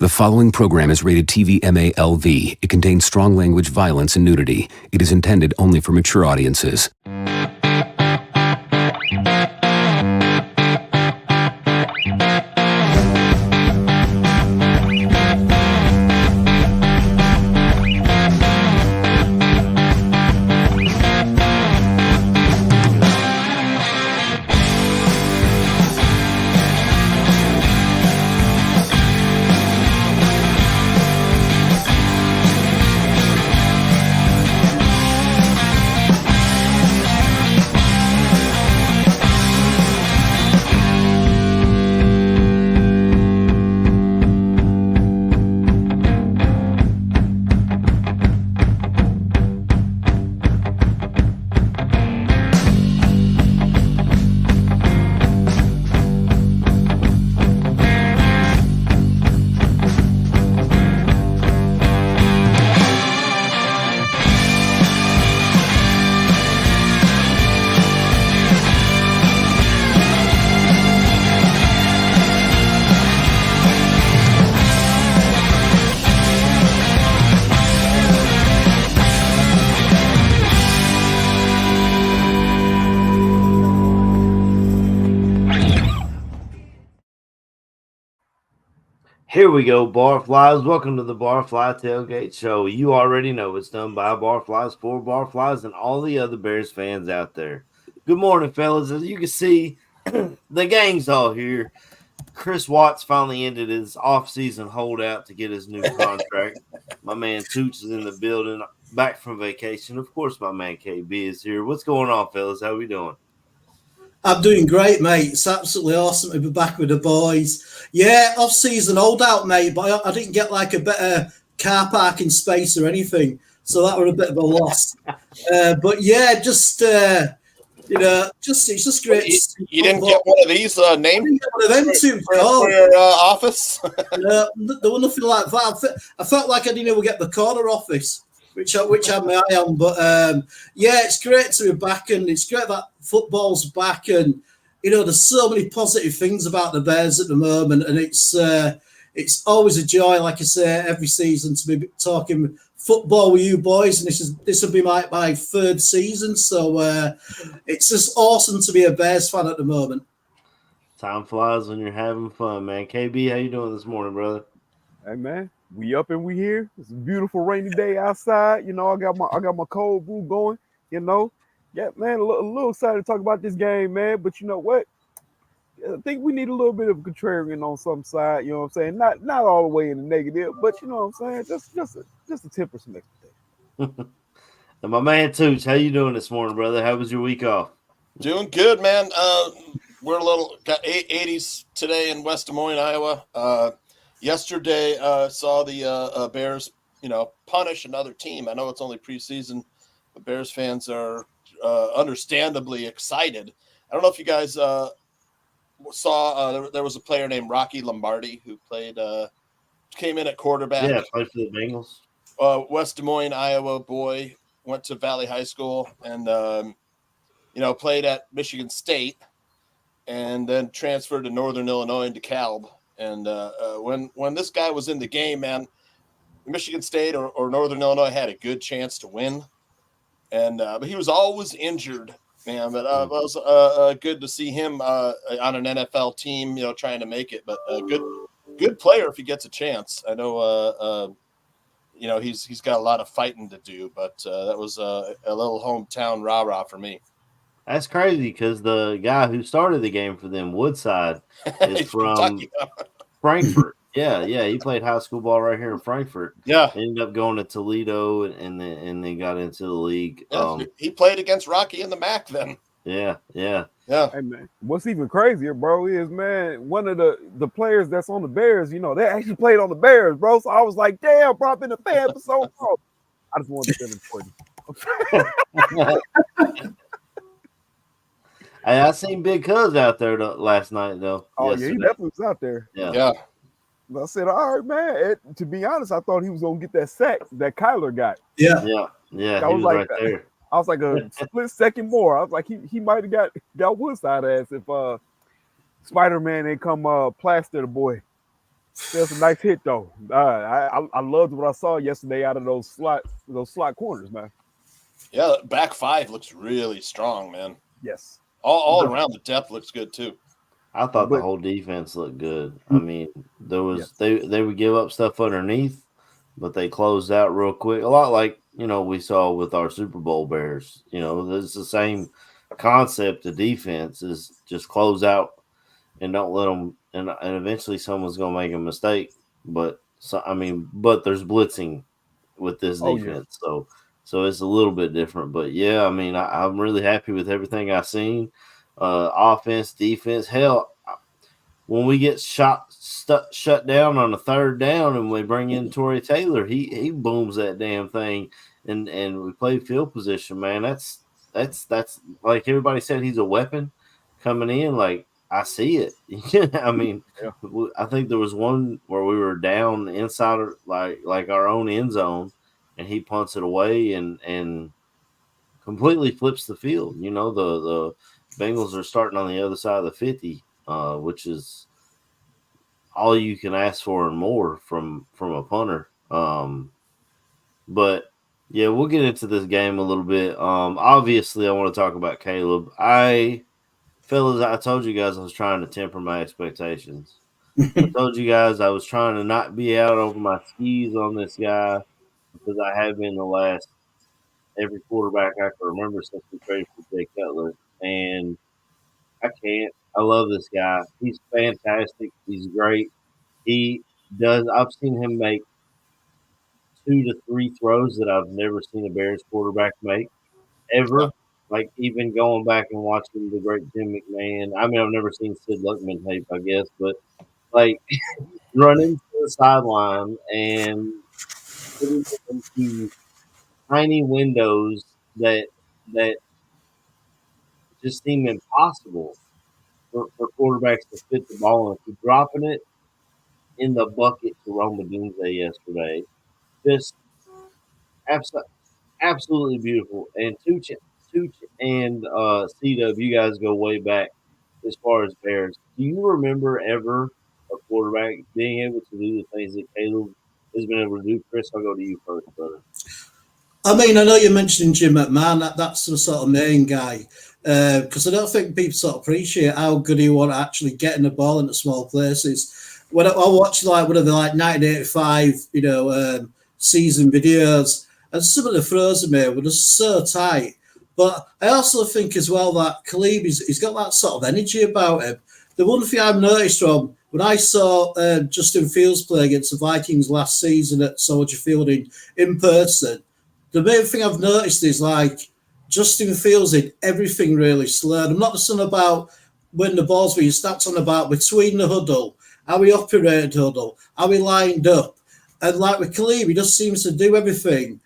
The following program is rated TV MALV. It contains strong language, violence, and nudity. It is intended only for mature audiences. Here we go, Barflies. Welcome to the Barfly Tailgate Show. You already know it's done by Barflies, for Barflies, and all the other Bears fans out there. Good morning, fellas. As you can see, the gang's all here. Chris Watts finally ended his off-season holdout to get his new contract. My man Toots is in the building, back from vacation. Of course, my man KB is here. What's going on, fellas? How we doing? I'm doing great, mate. It's absolutely awesome to be back with the boys. Yeah, off-season holdout, mate, but I didn't get like a better car parking space or anything, so that was a bit of a loss. But yeah, it's just great. You didn't get one of these names? One of them two for your office? There was nothing like that. I felt like I didn't even get the corner office, which I had my eye on. But yeah, it's great to be back, and it's great that football's back, and there's so many positive things about the Bears at the moment, and it's always a joy, like I say, every season to be talking football with you boys, and this will be my third season, so it's just awesome to be a Bears fan at the moment. Time flies when you're having fun, man. KB, how you doing this morning, brother? Hey, man. We up and we here. It's a beautiful rainy day outside. I got my cold brew going. Yeah, man. A little excited to talk about this game, man. But you know what? I think we need a little bit of contrarian on some side. You know what I'm saying? Not all the way in the negative, but you know what I'm saying? Just to temper some expectations. And my man Toots, how you doing this morning, brother? How was your week off? Doing good, man. We're got 80s today in West Des Moines, Iowa. Yesterday, saw the Bears, punish another team. I know it's only preseason, but Bears fans are understandably excited. I don't know if you guys saw there was a player named Rocky Lombardi who came in at quarterback. Yeah, played for the Bengals. West Des Moines, Iowa boy, went to Valley High School and, played at Michigan State and then transferred to Northern Illinois and DeKalb. And when this guy was in the game, man, Michigan State or Northern Illinois had a good chance to win. And but he was always injured, man. But it was good to see him on an NFL team, trying to make it. But a good player if he gets a chance. I know, he's got a lot of fighting to do. But that was a little hometown rah-rah for me. That's crazy because the guy who started the game for them, Woodside, is from Frankfurt. Yeah, he played high school ball right here in Frankfurt. Yeah, ended up going to Toledo and then got into the league. Yeah, he played against Rocky in the MAC then. Yeah. Hey man, what's even crazier, bro, is man, one of the players that's on the Bears, they actually played on the Bears, bro. So I was like, damn, bro, I've been a fan for so long. I just wanted to feel important. Hey, I seen Big Cuz out there last night, though. Oh, yesterday. Yeah, he definitely was out there. Yeah. I said, all right, man. To be honest, I thought he was going to get that sack that Kyler got. Yeah. He was like right there. I was like a split second more. I was like, he might have got Woodside ass if Spider-Man ain't come plaster the boy. That's a nice hit though. I loved what I saw yesterday out of those slot corners, man. Yeah, back five looks really strong, man. Yes. All around the depth looks good too. I thought the But whole defense looked good. I mean, there was yes. they would give up stuff underneath, but they closed out real quick. A lot like we saw with our Super Bowl Bears. It's the same concept. The defense is just close out and don't let them. And eventually someone's gonna make a mistake. But but there's blitzing with this Oh yeah. defense, so it's a little bit different. But yeah, I mean, I'm really happy with everything I've seen. Offense, defense, hell, when we get shut down on a third down and we bring in Torrey Taylor, he booms that damn thing, and we play field position, man. That's like everybody said, he's a weapon coming in. Like I see it. I mean, Yeah. I think there was one where we were down inside of like our own end zone, and he punts it away and completely flips the field. The Bengals are starting on the other side of the 50, which is all you can ask for and more from a punter. But yeah, we'll get into this game a little bit. Obviously, I want to talk about Caleb. Fellas, I told you guys I was trying to temper my expectations. I told you guys I was trying to not be out over my skis on this guy because I have been the last every quarterback I can remember since we traded for Jay Cutler. And I can't. I love this guy. He's fantastic. He's great. I've seen him make 2 to 3 throws that I've never seen a Bears quarterback make ever. Like even going back and watching the great Jim McMahon. I mean, I've never seen Sid Luckman tape, I guess, but like running to the sideline and putting it into tiny windows that just seem impossible for quarterbacks to fit the ball in. If dropping it in the bucket to Roma Dunze yesterday, just absolutely beautiful. And Tooch and C-Dub, you guys go way back as far as Bears. Do you remember ever a quarterback being able to do the things that Caleb has been able to do? Chris, I'll go to you first, brother. I mean, I know you're mentioning Jim McMahon. That's the sort of main guy. Because I don't think people sort of appreciate how good he was at actually getting the ball into small places. When I watch like one of the 1985, season videos, and some of the throws he made were just so tight. But I also think as well that Khalib, he's got that sort of energy about him. The one thing I've noticed from when I saw Justin Fields play against the Vikings last season at Soldier Field in person, the main thing I've noticed is like Justin Fields did everything really slow. I'm not just on about when the ball's being snapped on about between the huddle, how he operated huddle, how he lined up. And like with Khalib, he just seems to do everything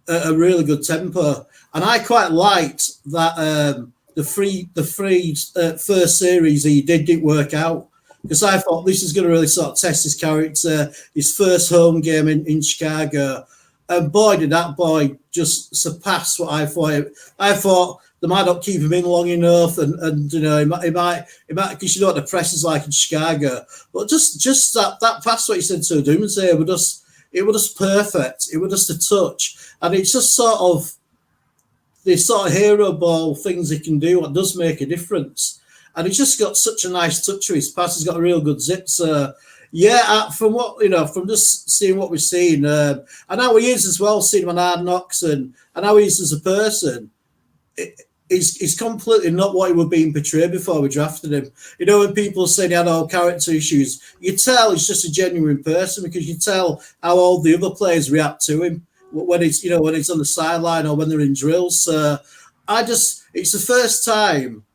at a really good tempo. And I quite liked that the three first series he didn't work out, because I thought this is going to really sort of test his character, his first home game in Chicago. And boy, did that boy just surpass what I thought. I thought they might not keep him in long enough, and he might because you know what the press is like in Chicago. But just that pass what he said to Doomsday, it was just perfect. It was just a touch, and it's just sort of the sort of hero ball things he can do. What does make a difference, and he's just got such a nice touch to his pass. He's got a real good zip. So yeah, from from just seeing what we've seen, and how he is as well, seeing him on Hard Knocks, and how he is as a person, he's completely not what he was being portrayed before we drafted him. When people say he had all character issues, you tell he's just a genuine person, because you tell how all the other players react to him when he's on the sideline or when they're in drills. So it's the first time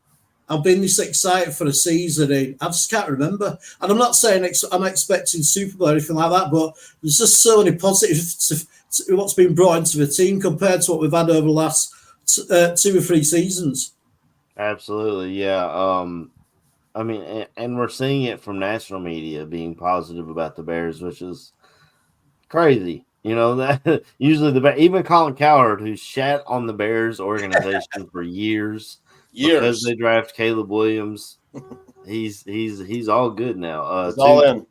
I've been this excited for a season. I just can't remember. And I'm not saying I'm expecting Super Bowl or anything like that, but there's just so many positives to what's been brought into the team compared to what we've had over the last 2 or 3 seasons. Absolutely, yeah. I mean, and we're seeing it from national media being positive about the Bears, which is crazy. That usually even Colin Cowherd, who shat on the Bears organization for years because they draft Caleb Williams, he's all good now. He's all in.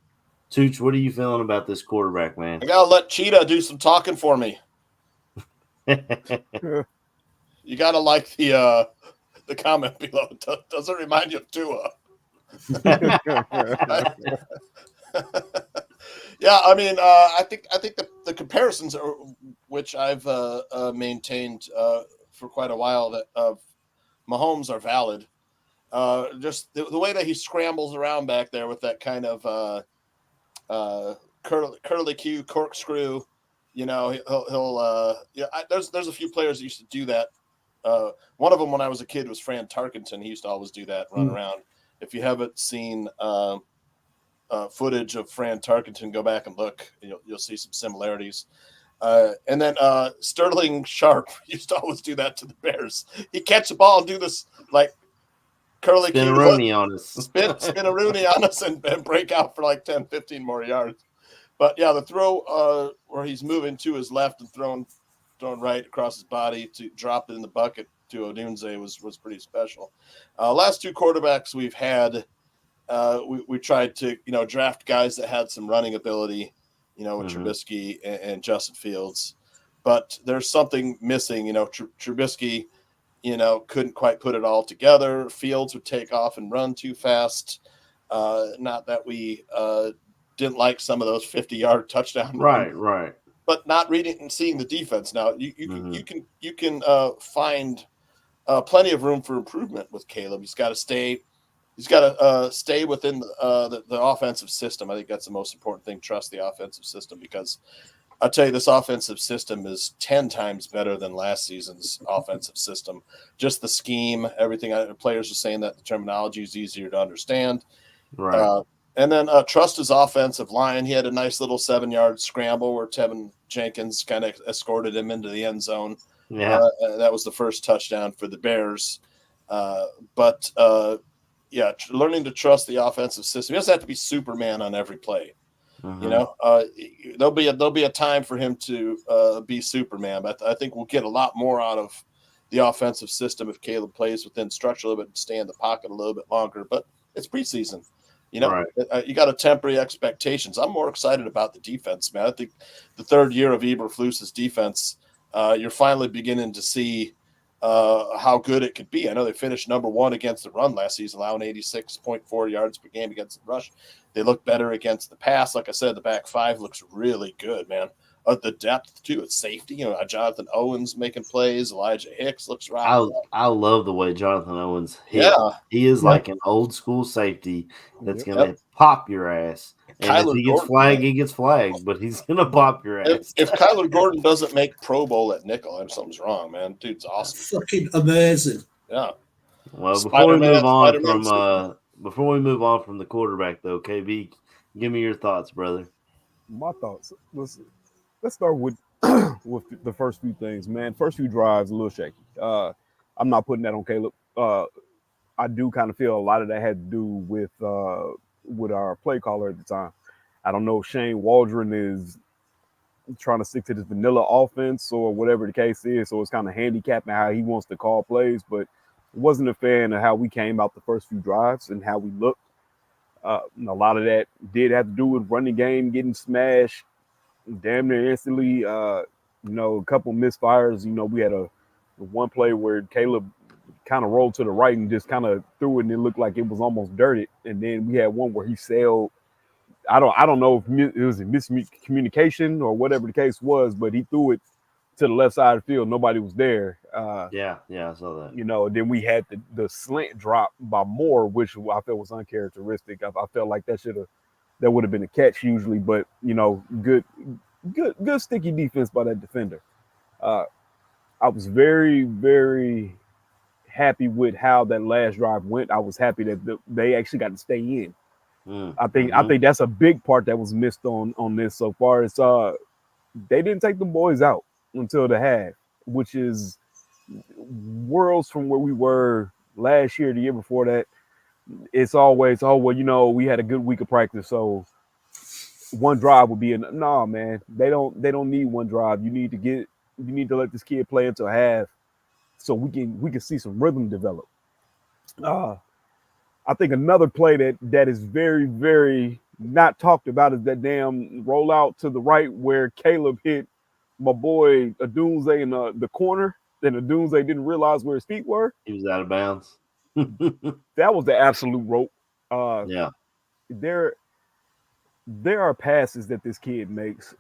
Tooch, what are you feeling about this quarterback, man? I gotta let Cheetah do some talking for me. You gotta like the comment below. Does it remind you of Tua? Yeah, I mean, I think the comparisons are, which I've maintained for quite a while, that of Mahomes are valid. Just the way that he scrambles around back there with that kind of curly Q corkscrew, he'll there's a few players that used to do that. One of them when I was a kid was Fran Tarkenton. He used to always do that, run around. If you haven't seen footage of Fran Tarkenton, go back and look. You'll see some similarities. And then Sterling Sharp used to always do that to the Bears. He'd catch the ball and do this like curly Spin-a-rooney on us. Spin-a-rooney on us and break out for like 10, 15 more yards. But yeah, the throw where he's moving to his left and throwing right across his body to drop it in the bucket to Odunze was pretty special. Last two quarterbacks we've had, we tried to draft guys that had some running ability, with Trubisky and Justin Fields, but there's something missing. Trubisky, couldn't quite put it all together. Fields would take off and run too fast. Not that we didn't like some of those 50-yard touchdown runs. Right. But not reading and seeing the defense. Now you can find plenty of room for improvement with Caleb. He's got to stay within the offensive system. I think that's the most important thing. Trust the offensive system, because I'll tell you, this offensive system is 10 times better than last season's offensive system. Just the scheme, everything. Players are saying that the terminology is easier to understand. Right. And then trust his offensive line. He had a nice little 7-yard scramble where Tevin Jenkins kind of escorted him into the end zone. Yeah. That was the first touchdown for the Bears. Learning to trust the offensive system. He doesn't have to be Superman on every play. There'll be a time for him to be Superman, but I think we'll get a lot more out of the offensive system if Caleb plays within structure a little bit and stay in the pocket a little bit longer. But it's preseason. You got to temper your expectations. I'm more excited about the defense, man. I think the third year of Eberflus's defense, you're finally beginning to see how good it could be. I know they finished number one against the run last season, allowing 86.4 yards per game against the rush. They look better against the pass. Like I said, the back five looks really good, man. The depth, too, at safety. Jonathan Owens making plays. Elijah Hicks looks right. I love the way Jonathan Owens hit. Yeah. He is like an old school safety that's going to pop your ass. And if he gets flagged, he gets flagged, but he's going to pop your ass. If Kyler Gordon doesn't make Pro Bowl at nickel, something's wrong, man. Dude's awesome. Fucking amazing. Yeah. Well, before we move on from the quarterback, though, KB, give me your thoughts, brother. My thoughts. Let's start with with the first few things, man. First few drives, a little shaky. I'm not putting that on Caleb. I do kind of feel a lot of that had to do with our play caller at the time. I don't know if Shane Waldron is trying to stick to this vanilla offense or whatever the case is, so it's kind of handicapping how he wants to call plays, but wasn't a fan of how we came out the first few drives and how we looked. A lot of that did have to do with running game getting smashed damn near instantly. A couple misfires. We had a one play where Caleb kind of rolled to the right and just kind of threw it, and it looked like it was almost dirty. And then we had one where he sailed. I don't know if it was a miscommunication or whatever the case was, but he threw it to the left side of the field. Nobody was there. Yeah, I saw that. Then we had the slant drop by Moore, which I felt was uncharacteristic. I felt like that would have been a catch usually, but good sticky defense by that defender. I was very, very happy with how that last drive went. I was happy that they actually got to stay in. I think that's a big part that was missed on this so far. It's they didn't take the boys out until the half, which is worlds from where we were last year, the year before that. It's always, we had a good week of practice, so one drive would be enough. No, man, they don't need one drive. You need to let this kid play until half, so we can see some rhythm develop. I think another play that is very, very not talked about is that damn rollout to the right where Caleb hit my boy Adunze in the corner. Then Adunze didn't realize where his feet were. He was out of bounds. That was the absolute rope. Yeah. There are passes that this kid makes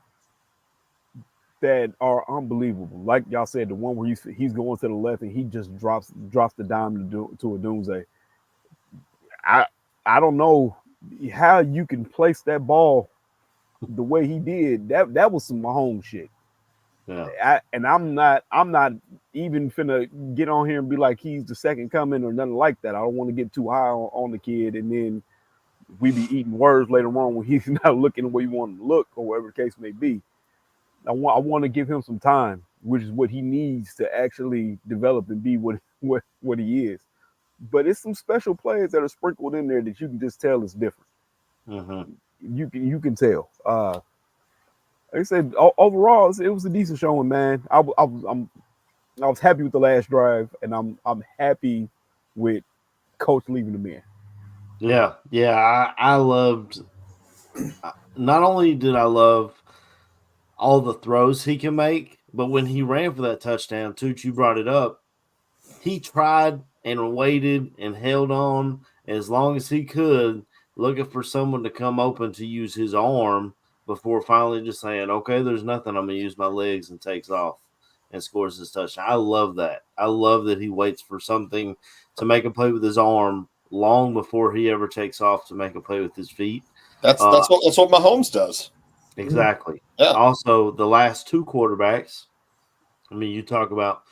that are unbelievable. Like y'all said, the one where he's going to the left and he just drops the dime to Adunze. I don't know how you can place that ball the way he did. That was some Mahomes shit. Yeah. I'm not even finna get on here and be like he's the second coming or nothing like that. I don't want to get too high on the kid and then we be eating words later on when he's not looking the way you want him to look or whatever the case may be. I want to give him some time, which is what he needs to actually develop and be what he is. But it's some special players that are sprinkled in there that you can just tell is different. Mm-hmm. You can tell. Like I said, overall, it was a decent showing, man. I was happy with the last drive, and I'm happy with Coach leaving them in. Yeah. I loved. Not only did I love all the throws he can make, but when he ran for that touchdown, Tooch, you brought it up. He tried and waited and held on as long as he could, looking for someone to come open to use his arm before finally just saying, okay, there's nothing. I'm going to use my legs, and takes off and scores his touchdown. I love that. I love that he waits for something to make a play with his arm long before he ever takes off to make a play with his feet. That's what Mahomes does. Exactly. Yeah. Also, the last two quarterbacks, I mean, you talk about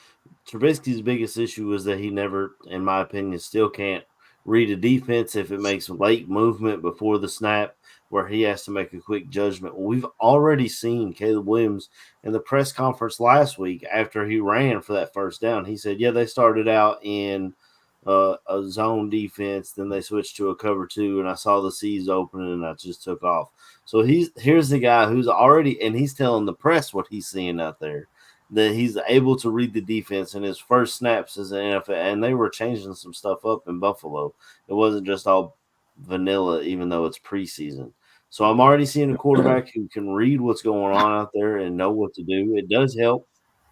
Trubisky's biggest issue is that he never, in my opinion, still can't read a defense if it makes late movement before the snap where he has to make a quick judgment. Well, we've already seen Caleb Williams in the press conference last week after he ran for that first down. He said, yeah, they started out in a zone defense, then they switched to a cover two, and I saw the C's open, and I just took off. So here's the guy who's already, and he's telling the press what he's seeing out there, that he's able to read the defense in his first snaps as an NFL, and they were changing some stuff up in Buffalo. It wasn't just all vanilla, even though it's preseason. So I'm already seeing a quarterback who can read what's going on out there and know what to do. It does help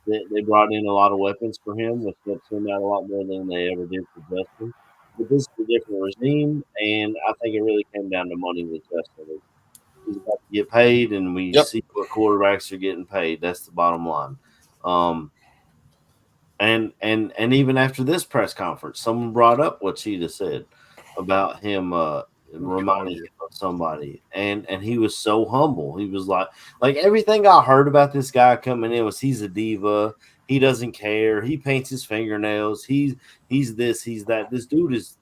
that they brought in a lot of weapons for him, which helps him out a lot more than they ever did for Justin. But this is a different regime, and I think it really came down to money with Justin. He's about to get paid, and we see what quarterbacks are getting paid. That's the bottom line. And even after this press conference, someone brought up what Cheetah said about him reminding him of somebody, and he was so humble. He was like everything I heard about this guy coming in was he's a diva. He doesn't care. He paints his fingernails. He's this, he's that. This dude is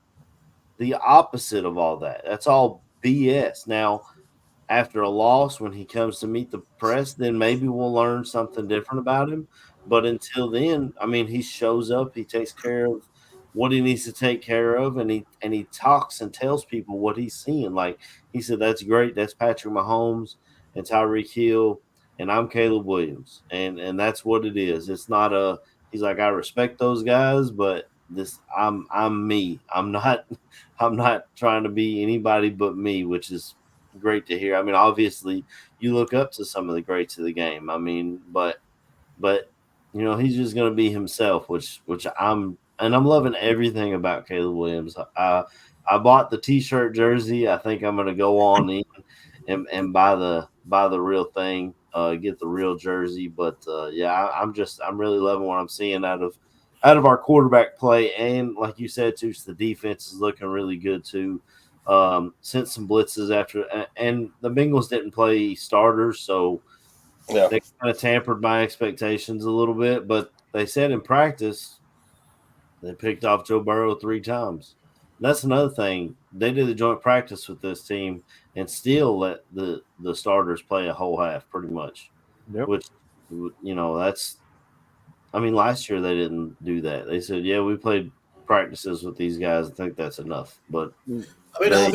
the opposite of all that. That's all BS. Now, after a loss, when he comes to meet the press, then maybe we'll learn something different about him. But until then, I mean, he shows up, he takes care of what he needs to take care of, and he talks and tells people what he's seeing. Like he said, that's great. That's Patrick Mahomes and Tyreek Hill, and I'm Caleb Williams. And that's what it is. It's not he's like, I respect those guys, but I'm me. I'm not trying to be anybody but me, which is great to hear. I mean, obviously you look up to some of the greats of the game. I mean, but you know, he's just going to be himself, which I'm loving everything about Caleb Williams. I bought the t-shirt jersey. I think I'm going to go on in and buy the real thing, get the real jersey. But yeah, I'm really loving what I'm seeing out of our quarterback play. And like you said, too, the defense is looking really good too. Sent some blitzes after, and the Bengals didn't play starters, so they kind of tampered my expectations a little bit. But they said in practice they picked off Joe Burrow 3 times. And that's another thing. They did a joint practice with this team and still let the starters play a whole half, pretty much. Yep. Which, you know, that's. I mean, last year they didn't do that. They said, "Yeah, we played practices with these guys. I think that's enough." But I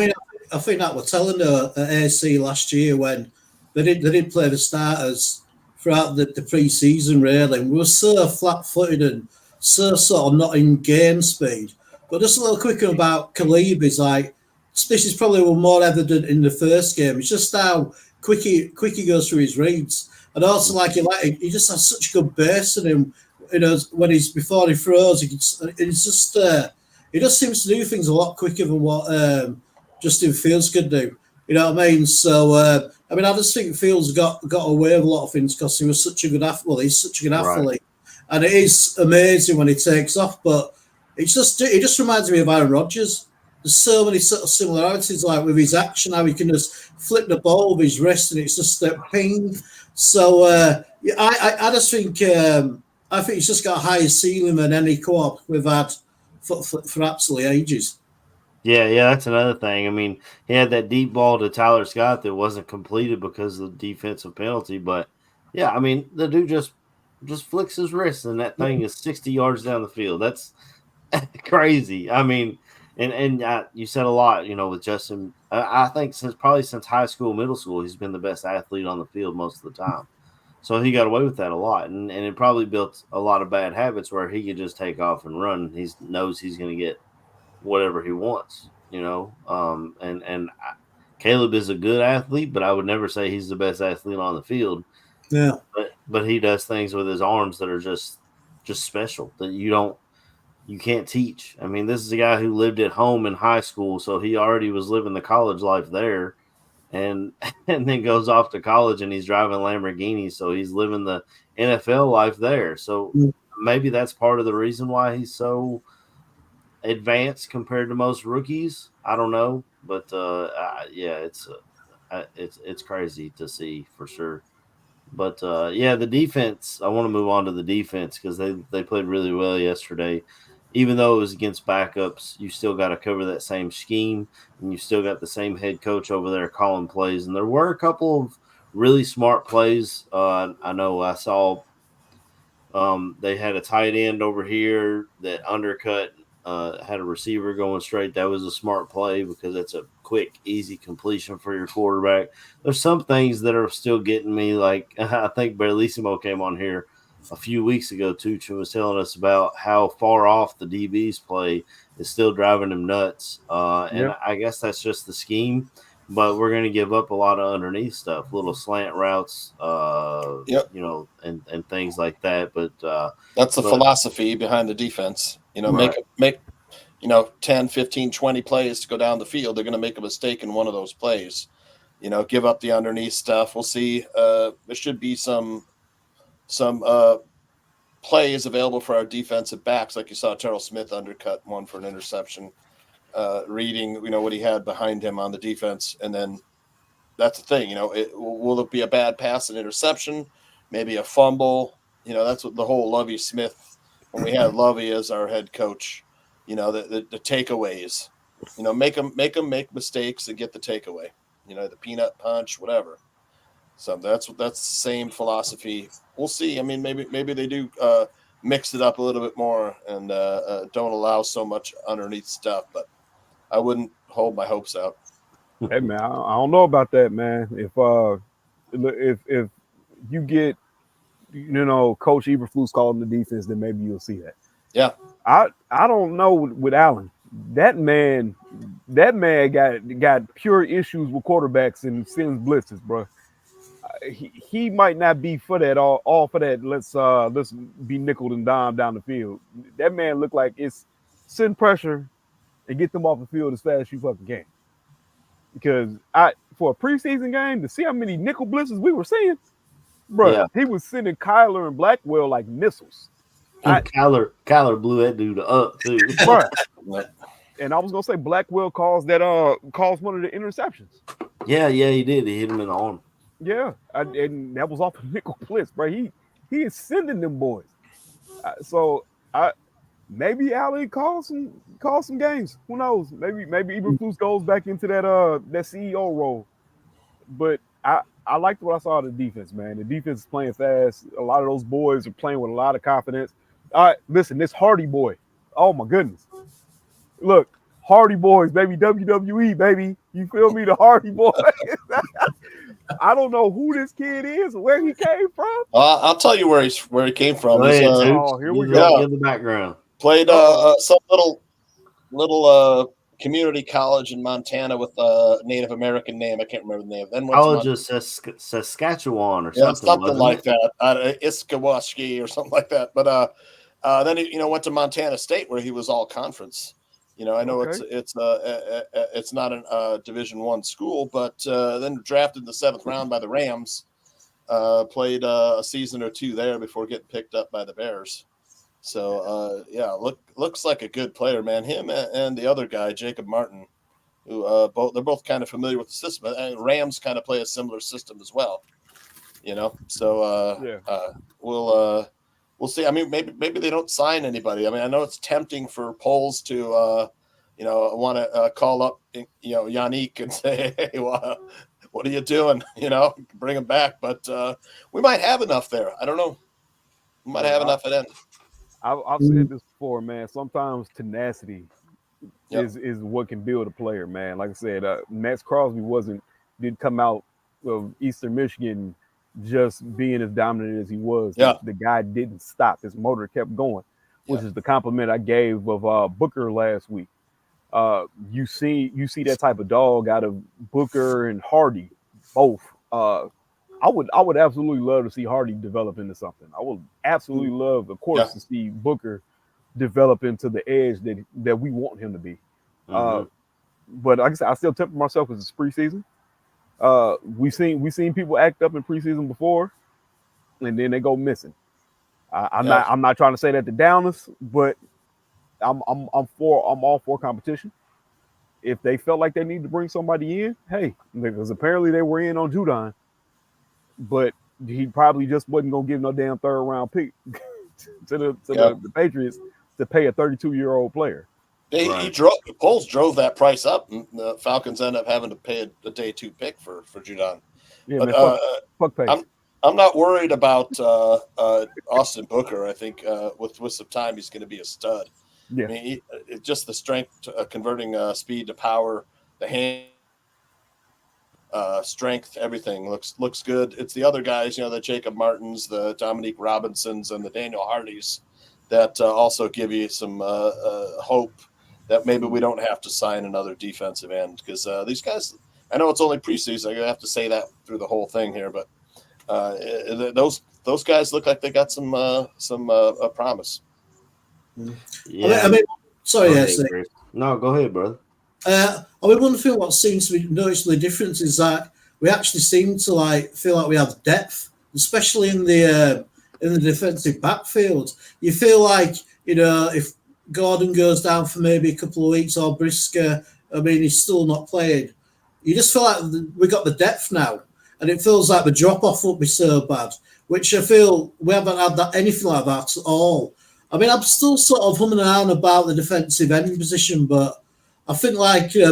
think that was telling her at AC last year when they did play the starters throughout the pre-season, really. And we were so flat-footed and so sort of not in game speed. But just a little quicker about Khalib is like, this is probably more evident in the first game. It's just how quick he goes through his reads, and also he just has such good base in him. You know, before he throws, he just seems to do things a lot quicker than what Justin Fields could do. You know what I mean? So I just think Fields got away with a lot of things because he was such a good athlete. Well, he's such a good athlete, and it is amazing when he takes off. But it just reminds me of Aaron Rodgers. There's so many sort of similarities, like with his action, how he can just flip the ball with his wrist, and it's just a ping. So I just think I think he's just got a higher ceiling than any co-op we've had for absolutely ages. Yeah, that's another thing. I mean, he had that deep ball to Tyler Scott that wasn't completed because of the defensive penalty. But yeah, I mean, the dude just flicks his wrist, and that thing is 60 yards down the field. That's crazy. I mean, and you said a lot, you know, with Justin. I think since high school, middle school, he's been the best athlete on the field most of the time. So he got away with that a lot, and it probably built a lot of bad habits where he could just take off and run. He knows he's going to get whatever he wants, you know. And Caleb is a good athlete, but I would never say he's the best athlete on the field. Yeah. But he does things with his arms that are just special that you can't teach. I mean, this is a guy who lived at home in high school, so he already was living the college life there, and then goes off to college and he's driving Lamborghinis, so he's living the NFL life there. So maybe that's part of the reason why he's so advanced compared to most rookies. I don't know, but it's crazy to see for sure. But the defense. I want to move on to the defense because they played really well yesterday. Even though it was against backups, you still got to cover that same scheme, and you still got the same head coach over there calling plays. And there were a couple of really smart plays. I know I saw they had a tight end over here that undercut. Had a receiver going straight. That was a smart play because it's a quick, easy completion for your quarterback. There's some things that are still getting me. Like I think Bellissimo came on here a few weeks ago, Tucci was telling us about how far off the DBs play is still driving him nuts. And I guess that's just the scheme. But we're going to give up a lot of underneath stuff, little slant routes, you know, and things like that. But that's the philosophy behind the defense. You know, make 10, 15, 20 plays to go down the field. They're going to make a mistake in one of those plays. You know, give up the underneath stuff. We'll see. There should be some plays available for our defensive backs, like you saw Charles Smith undercut one for an interception. Reading, you know, what he had behind him on the defense, and then that's the thing. You know, will it be a bad pass, an interception, maybe a fumble? You know, that's what the whole Lovie Smith. When we had Lovie as our head coach, you know, the takeaways, you know, make them make mistakes and get the takeaway, you know, the peanut punch, whatever. So that's the same philosophy. We'll see. I mean, maybe they do mix it up a little bit more and don't allow so much underneath stuff, but I wouldn't hold my hopes out. Hey man, I don't know about that, man. If you get, you know, Coach Eberflus calling the defense, then maybe you'll see that. Yeah. I don't know with Allen. That man got pure issues with quarterbacks and sends blitzes, bro. He might not be for that all for that. Let's be nickel and dime down the field. That man looked like it's send pressure and get them off the field as fast as you fucking can. Because for a preseason game to see how many nickel blitzes we were seeing. Bro, he was sending Kyler and Blackwell like missiles. And Kyler blew that dude up too. Bro. And I was gonna say Blackwell caused one of the interceptions. Yeah, he did. He hit him in the arm. Yeah, and that was off a nickel blitz, bro. He is sending them boys. Maybe Allen calls some games. Who knows? Maybe Eberflus goes back into that CEO role. But I liked what I saw of the defense, man. The defense is playing fast. A lot of those boys are playing with a lot of confidence. All right, listen, this Hardy boy. Oh my goodness. Look, Hardy boys, baby, WWE, baby. You feel me? The Hardy boy. I don't know who this kid is or where he came from. I'll tell you where he came from. Here we go. In the background. Played some little community college in Montana with a Native American name. I can't remember the name. Then went to College of Saskatchewan or yeah, something, something like wasn't it? that. Iskawashki or something like that. But then he, went to Montana State where he was all conference. I know Okay. it's not a Division I school, but then drafted in the 7th round by the Rams. Played a season or two there before getting picked up by the Bears. So looks like a good player, man. Him and the other guy, Jacob Martin, who they're both kind of familiar with the system. And Rams kind of play a similar system as well. So we'll see. I mean, maybe they don't sign anybody. I mean, I know it's tempting for polls to want to call up Yannick and say, hey, what are you doing? Bring him back. But we might have enough there. I don't know. We might have enough at end. I've said this before, man. Sometimes tenacity Yep. is what can build a player, man. Like I said, Max Crosby didn't come out of Eastern Michigan just being as dominant as he was. Yeah. The guy didn't stop. His motor kept going, which is the compliment I gave of Booker last week. You see that type of dog out of Booker and Hardy, both. I would absolutely love to see Hardy develop into something. I would absolutely love, of course, to see Booker develop into the edge that we want him to be. But like I said, I still temper myself because it's preseason. We've seen people act up in preseason before, and then they go missing. I'm not trying to say that to downers, but I'm all for competition. If they felt like they need to bring somebody in, hey, because apparently they were in on Judon, but he probably just wasn't gonna give no damn 3rd round pick to the Patriots to pay a 32-year-old player. Polls drove that price up, and the Falcons end up having to pay a day 2 pick for Judon. Yeah, but man, fuck pay. I'm not worried about Austin Booker. I think with some time he's going to be a stud. Yeah, I mean, just the strength, converting speed to power, the hand. Strength, everything looks good. It's the other guys, the Jacob Martins, the Dominique Robinsons, and the Daniel Hardys that also give you some hope that maybe we don't have to sign another defensive end because these guys. I know it's only preseason. I have to say that through the whole thing here, but those guys look like they got some promise. Yeah. I mean, sorry, no, go ahead, brother. One thing what seems to be noticeably different is that we actually seem to feel like we have depth, especially in the defensive backfield. You feel like if Gordon goes down for maybe a couple of weeks or Brisker, I mean he's still not playing. You just feel like we got the depth now, and it feels like the drop off won't be so bad. Which I feel we haven't had anything like that at all. I mean, I'm still sort of humming around about the defensive end position, but I think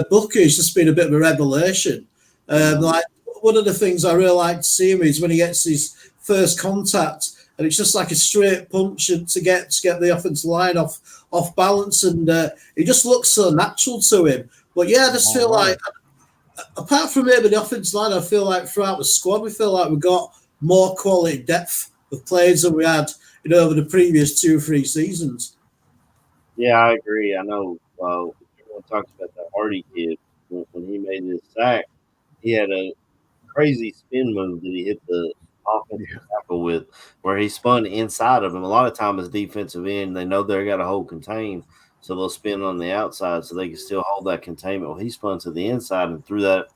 Booker's just been a bit of a revelation. One of the things I really like to see him is when he gets his first contact, and it's just like a straight punch to get the offensive line off balance, and he just looks so natural to him. But yeah, I just feel like, apart from maybe the offensive line, I feel like throughout the squad, we feel like we got more quality depth of players than we had over the previous 2 or 3 seasons. Yeah, I agree. I know. Everyone talks about the Hardy kid when he made his sack. He had a crazy spin move that he hit the offensive tackle with, where he spun inside of him. A lot of times, as defensive end, they know they got a hold contained, so they'll spin on the outside so they can still hold that containment. Well, he spun to the inside and threw that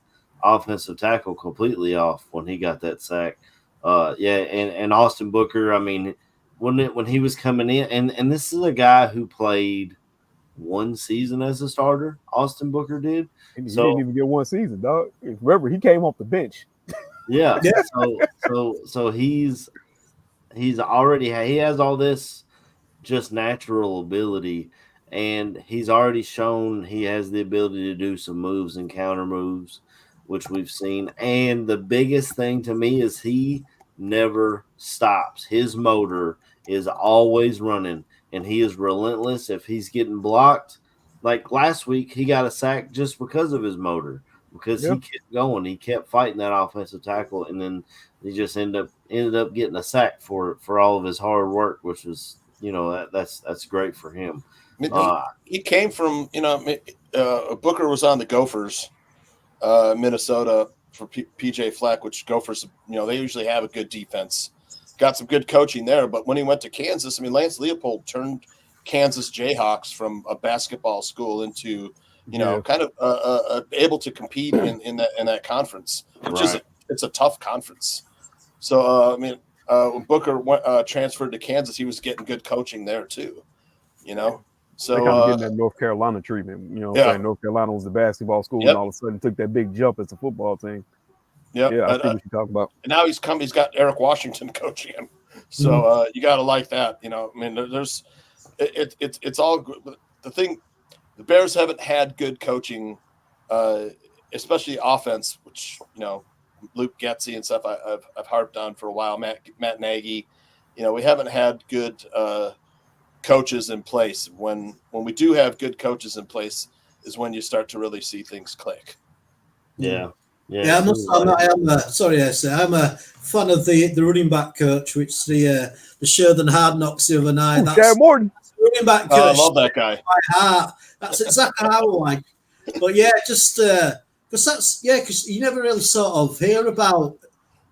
offensive tackle completely off when he got that sack. And Austin Booker, I mean, when he was coming in, and this is a guy who played 1 season as a starter. Austin Booker did. He didn't even get 1 season, dog. Remember, he came off the bench. Yeah. So he's already he has all this just natural ability, and he's already shown he has the ability to do some moves and counter moves, which we've seen. And the biggest thing to me is he never stops. His motor is always running, and he is relentless. If he's getting blocked, like last week, he got a sack just because of his motor, because he kept going. He kept fighting that offensive tackle, and then he just ended up getting a sack for all of his hard work, which was, that's great for him. He came from, Booker was on the Gophers, Minnesota for PJ Fleck, which Gophers, they usually have a good defense. Got some good coaching there, but when he went to Kansas, Lance Leopold turned Kansas Jayhawks from a basketball school into, kind of able to compete in that conference, which it's a tough conference. So when Booker transferred to Kansas, he was getting good coaching there too. So they kind of getting that North Carolina treatment. Saying North Carolina was the basketball school, and all of a sudden took that big jump as a football team. Yeah, I see what you're talking about. And now he's got Eric Washington coaching him, so you got to like that. There's it's all good. The thing, the Bears haven't had good coaching, especially offense, which Luke Getsy and stuff I've harped on for a while. Matt Nagy, we haven't had good coaches in place. When we do have good coaches in place is when you start to really see things click. Yeah. Yeah, I'm a fan of the running back coach, which the show than Hard Knocks the other night. That's Morton. Running back coach. I love that guy. My heart. That's exactly how I like. But yeah, just because you never really sort of hear about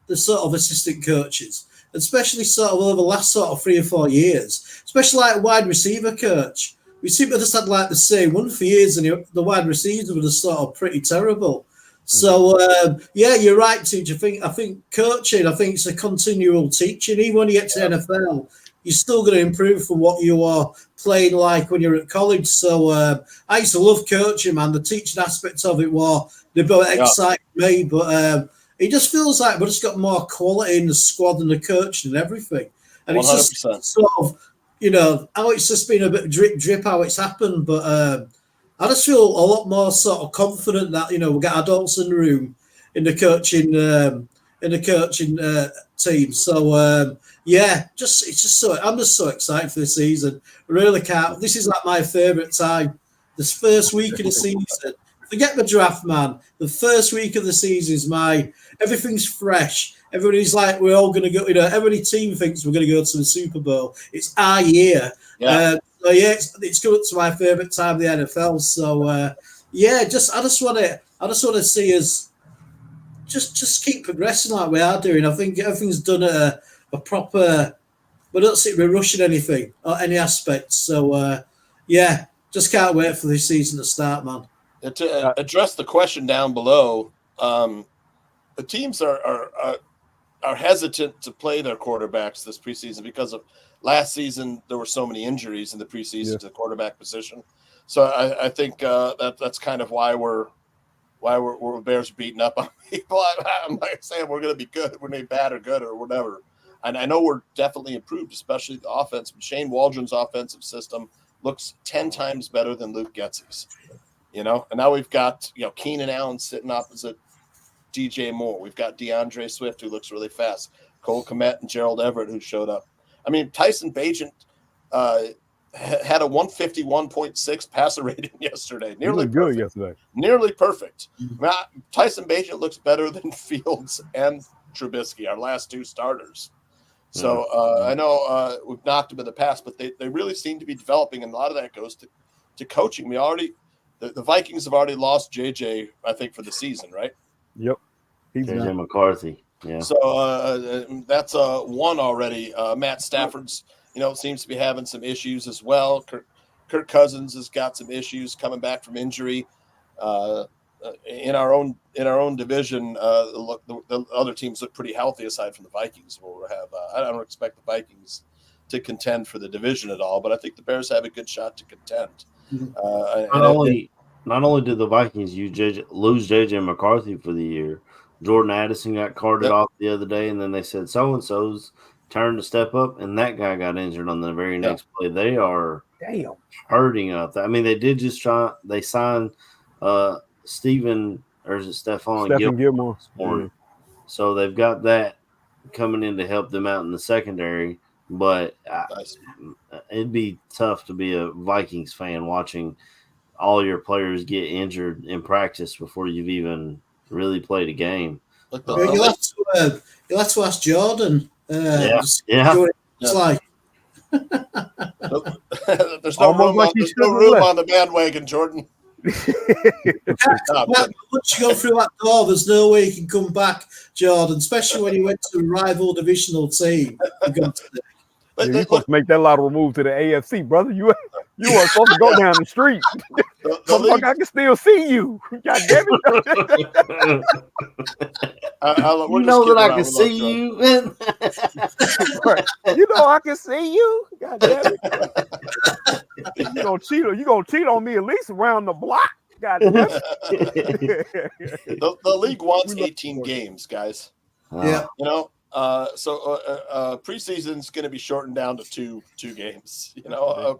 the sort of assistant coaches, especially sort of over the last sort of 3 or 4 years, especially like wide receiver coach. We seem to just had like the same one for years, and the wide receivers were just sort of pretty terrible. So you're right, Teach. I think coaching, it's a continual teaching. Even when you get to the NFL, you're still going to improve from what you are playing like when you're at college. So I used to love coaching, man. The teaching aspect of it they both excite me, but it just feels like we've just got more quality in the squad and the coaching and everything. And 100%. It's just sort of, how it's just been a bit drip how it's happened, but I just feel a lot more sort of confident that we've got adults in the room in the coaching team. So I'm just so excited for this season. I really can't. This is like my favourite time. This first week of the season. Forget the draft, man. The first week of the season is everything's fresh. Everybody's like, we're all going to go. Every team thinks we're going to go to the Super Bowl. It's our year. Yeah. It's coming to my favourite time of the NFL. So I just want to see us just keep progressing like we are doing. I think everything's done at a proper. We don't see we're rushing anything or any aspects. So just can't wait for this season to start, man. To address the question down below, the teams are hesitant to play their quarterbacks this preseason because of last season. There were so many injuries in the preseason to the quarterback position. So I think that's kind of why we're Bears beating up on people. I'm not saying we're going to be good, we're going to be bad or good or whatever. And I know we're definitely improved, especially the offense. Shane Waldron's offensive system looks 10 times better than Luke Getsy's. And now we've got Keenan Allen sitting opposite DJ Moore. We've got DeAndre Swift, who looks really fast. Cole Kmet and Gerald Everett, who showed up. Tyson Bagent had a 151.6 passer rating yesterday. Nearly good yesterday. Nearly perfect. Tyson Bagent looks better than Fields and Trubisky, our last 2 starters. So I know we've knocked them in the past, but they really seem to be developing, and a lot of that goes to coaching. The Vikings have already lost JJ, I think, for the season, right? Yep. JJ McCarthy. Yeah. So that's one already. Matt Stafford's, seems to be having some issues as well. Kirk Cousins has got some issues coming back from injury. In our own division, the other teams look pretty healthy aside from the Vikings. We'll have. I don't expect the Vikings to contend for the division at all, but I think the Bears have a good shot to contend. Not only did the Vikings lose JJ McCarthy for the year, Jordan Addison got carted off the other day, and then they said so-and-so's turn to step up, and that guy got injured on the very next play. They are hurting up there. They signed Stephen Gilmore. So they've got that coming in to help them out in the secondary, but it'd be tough to be a Vikings fan watching all your players get injured in practice before you've even really played a game. You'll have to ask Jordan. It's like there's no room on the bandwagon, Jordan. Once you go through that door, there's no way you can come back, Jordan. Especially when you went to a rival divisional team. You're supposed to make that lateral move to the AFC, brother. You weren't supposed to go down the street. Motherfucker, I can still see you. God damn it. You know that I can see you. Right. You know I can see you. God damn it. You gonna cheat on me at least around the block. God damn it. The league wants 18 games, guys. Yeah. You know, so preseason's going to be shortened down to two games. You know,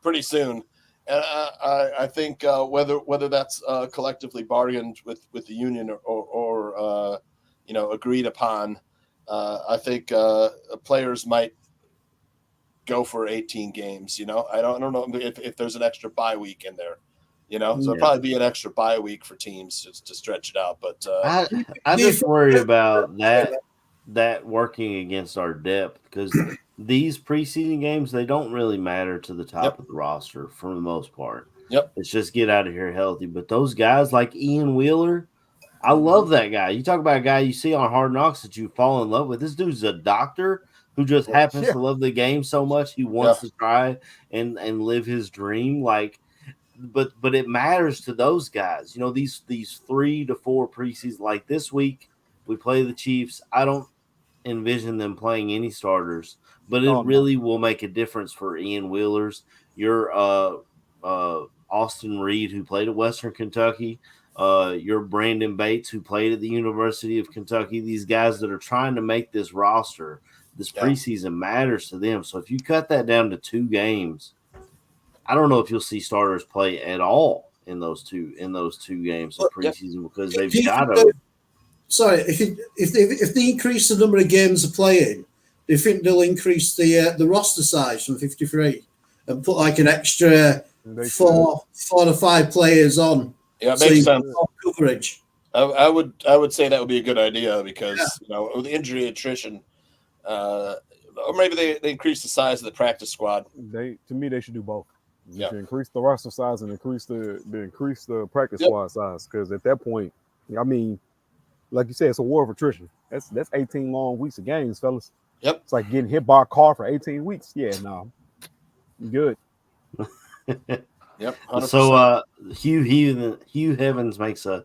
pretty soon, and I think whether that's collectively bargained with the union or you know, agreed upon, I think players might go for 18 games. You know, I don't know if there's an extra bye week in there. You know, so it'll probably be an extra bye week for teams just to stretch it out. But I just worry about that working against our depth, because these preseason games, they don't really matter to the top of the roster for the most part. Yep. It's just get out of here healthy. But those guys like Ian Wheeler, I love that guy. You talk about a guy you see on Hard Knocks that you fall in love with. This dude's a doctor who just happens to love the game so much he wants to try and live his dream. Like, but it matters to those guys. You know, these 3 to 4 preseason, like this week we play the Chiefs. I don't envision them playing any starters, but it really will make a difference for Ian Wheelers. Your Austin Reed, who played at Western Kentucky, your Brandon Bates, who played at the University of Kentucky. These guys that are trying to make this roster, this preseason matters to them. So if you cut that down to 2 games, I don't know if you'll see starters play at all in those two games of preseason, because they've got to. Sorry, if they increase the number of games they're playing, do you think they'll increase the roster size from 53 and put like an extra 4 to 5 players on? Yeah, it makes sense. Coverage. I would say that would be a good idea, because you know, with injury attrition, or maybe they increase the size of the practice squad. To me, they should do both. You should increase the roster size and increase the practice squad size, because at that point, I mean, like you said, it's a war of attrition. That's 18 long weeks of games, fellas. Yep. It's like getting hit by a car for 18 weeks. Yeah, no. Good. Yep. 100%. So Hugh Heavens makes a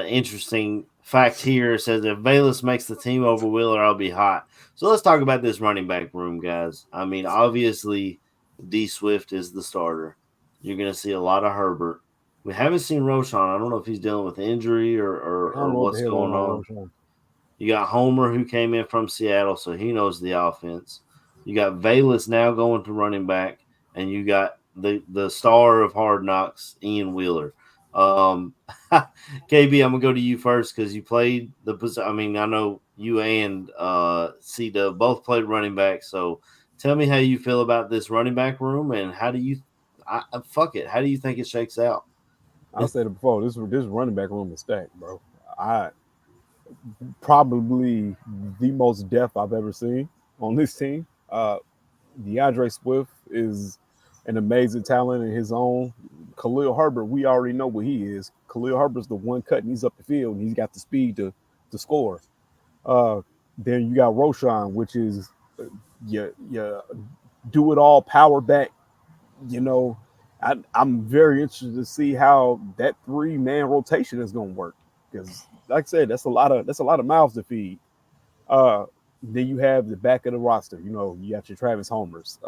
interesting fact here. It says, if Bayless makes the team over Wheeler, I'll be hot. So let's talk about this running back room, guys. I mean, obviously D Swift is the starter. You're going to see a lot of Herbert. We haven't seen Roschon. I don't know if he's dealing with injury or what's going on. You got Homer, who came in from Seattle, so he knows the offense. You got Bayless now going to running back, and you got the star of Hard Knocks, Ian Wheeler. KB, I'm gonna go to you first, because you played the position. I mean, I know you and C-Dub both played running back, so tell me how you feel about this running back room, and how do you how do you think it shakes out? I said it before. This running back room is stacked, bro. Probably the most depth I've ever seen on this team. DeAndre Swift is an amazing talent in his own. Khalil Herbert, we already know what he is. Khalil Herbert's the one cutting. He's up the field, and he's got the speed to score. Then you got Roschon, which is you do it all power back. You know, I'm very interested to see how that 3-man rotation is going to work, because, like I said, that's a lot of mouths to feed. Then you have the back of the roster. You know, you got your Travis Homers,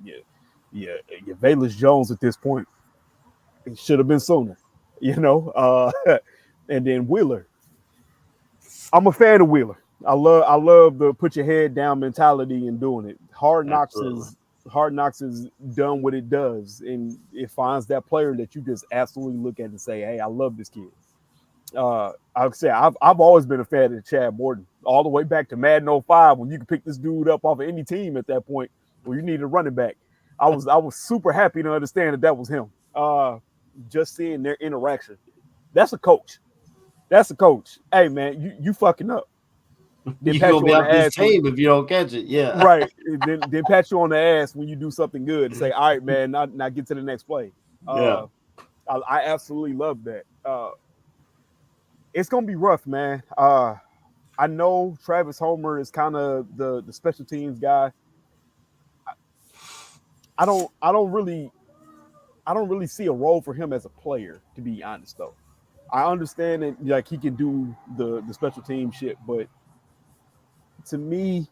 your Velus Jones at this point. It should have been sooner, you know. And then Wheeler. I'm a fan of Wheeler. I love the put your head down mentality and doing it. Hard Knocks is done what it does, and it finds that player that you just absolutely look at and say, "Hey, I love this kid." I'd say I've always been a fan of Chad Morton, all the way back to Madden 05, when you could pick this dude up off of any team at that point where you needed a running back. I was super happy to understand that was him. Just seeing their interaction. That's a coach. Hey man, you fucking up. You're gonna be off this team if you don't catch it. Yeah. Right. Then pat you on the ass when you do something good and say, all right, man, now get to the next play. I absolutely love that. It's gonna be rough, man. I know Travis Homer is kind of the special teams guy. I don't really see a role for him as a player, to be honest though. I understand that like he can do the special team shit, but to me,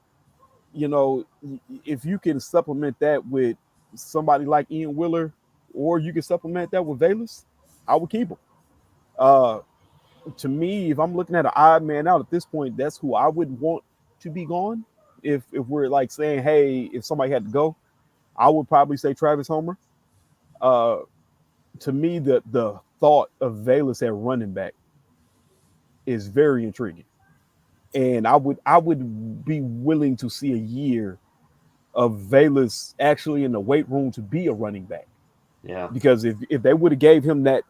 if you can supplement that with somebody like Ian Wheeler, or you can supplement that with Valus, I would keep him. Uh, to me, if I'm looking at an odd man out at this point, that's who I would want to be gone. If we're like saying, hey, if somebody had to go, I would probably say Travis Homer. Uh, to me, the thought of Valus at running back is very intriguing, and I would be willing to see a year of Valus actually in the weight room to be a running back. Yeah. Because if they would have gave him that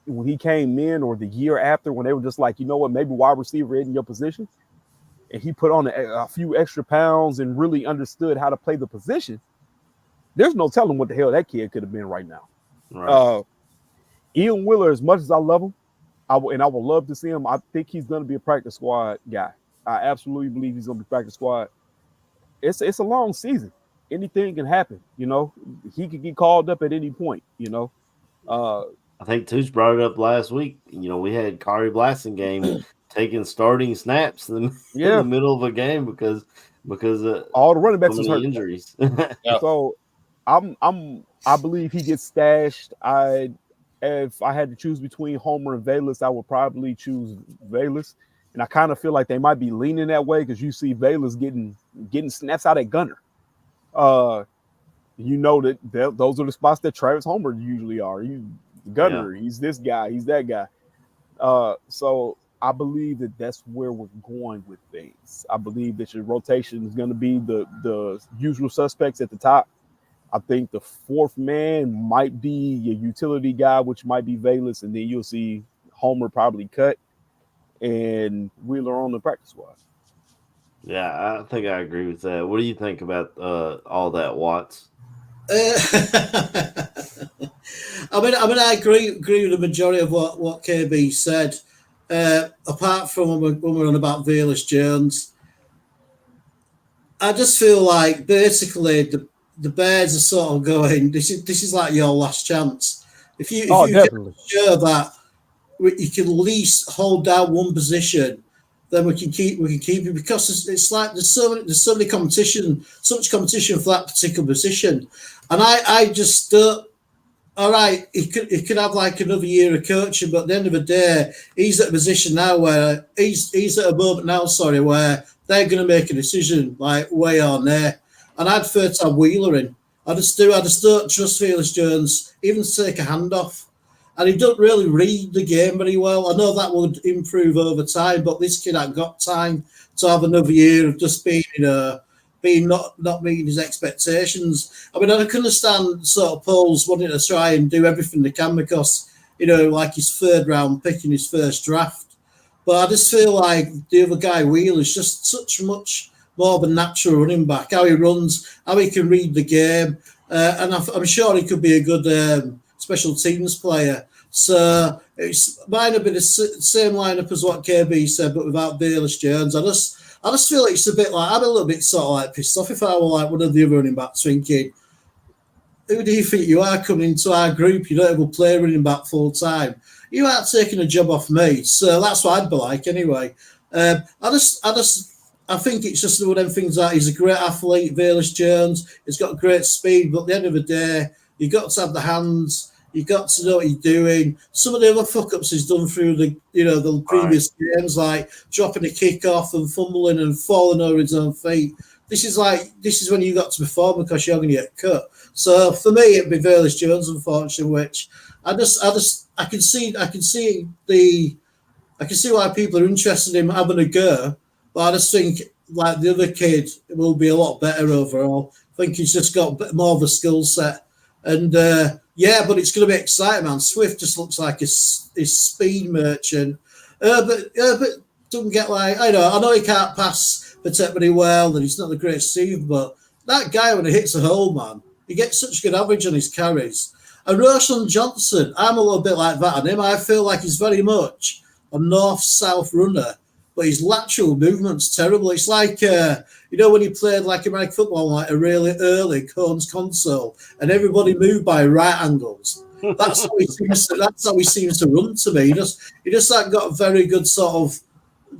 when he came in, or the year after, when they were just like, you know what, maybe wide receiver in your position, and he put on a few extra pounds and really understood how to play the position, there's no telling what the hell that kid could have been right now. Right. Ian Wheeler, as much as I love him, I would love to see him. I think he's going to be a practice squad guy. I absolutely believe he's going to be practice squad. It's a long season. Anything can happen. He could get called up at any point. I think Tooch brought it up last week. We had Kari Blasingame taking starting snaps in the middle of a game because all the running backs so was many hurt. injuries. Yeah. So I believe he gets stashed. If I had to choose between Homer and Valus, I would probably choose Valus. And I kind of feel like they might be leaning that way because you see Valus getting snaps out at gunner. That those are the spots that Travis Homer usually are. He's gunner. Yeah. He's this guy. He's that guy. So I believe that that's where we're going with things. I believe that your rotation is going to be the usual suspects at the top. I think the fourth man might be your utility guy, which might be Valus, and then you'll see Homer probably cut and Wheeler on the practice squad. Yeah, I think I agree with that. What do you think about all that, Watts? I agree with the majority of what KB said. Apart from when we're on about Valus Jones, I just feel like basically the Bears are sort of going, this is like your last chance. If you definitely sure that you can at least hold down one position, then we can keep it, because it's like there's so much competition for that particular position, and I just all right, he could have like another year of coaching, but at the end of the day, he's at a position now where he's at a moment now, where they're going to make a decision like way on there. And I'd prefer to have Wheeler in. I just don't trust Valus Jones even to take a handoff. And he don't really read the game very well. I know that would improve over time, but this kid ain't got time to have another year of just being not meeting his expectations. I mean, I can understand sort of Paul's wanting to try and do everything they can because, like his third round pick in his first draft. But I just feel like the other guy, Wheeler, is just such much more of a natural running back. How he runs, how he can read the game. And I'm sure he could be a good special teams player. So it's might have been the same lineup as what KB said, but without Valus Jones. I just feel like it's a bit like, I'm a little bit sort of like pissed off if I were like one of the other running backs thinking, who do you think you are coming into our group? You don't even play running back full time. You aren't taking a job off me. So that's what I'd be like anyway. I think it's just one of them things that he's a great athlete, Valus Jones. He's got great speed, but at the end of the day, you've got to have the hands. You've got to know what you're doing. Some of the other fuck-ups he's done through the previous games, like dropping a kick-off and fumbling and falling over his own feet. This is when you got to perform because you're going to get cut. So for me, it'd be Valus Jones, unfortunately, which I can see why people are interested in having a go, but I just think like the other kid will be a lot better overall. I think he's just got a bit more of a skill set. And but it's going to be exciting, man. Swift just looks like his speed merchant. But doesn't get like, I know he can't pass particularly well and he's not the greatest receiver, but that guy when he hits a hole, man, he gets such good average on his carries. And Roshan Johnson, I'm a little bit like that on him. I feel like he's very much a north-south runner, but his lateral movement's terrible. It's like, when he played like American football, like a really early Cones console, and everybody moved by right angles. That's how he seems to run to me. He just like got a very good sort of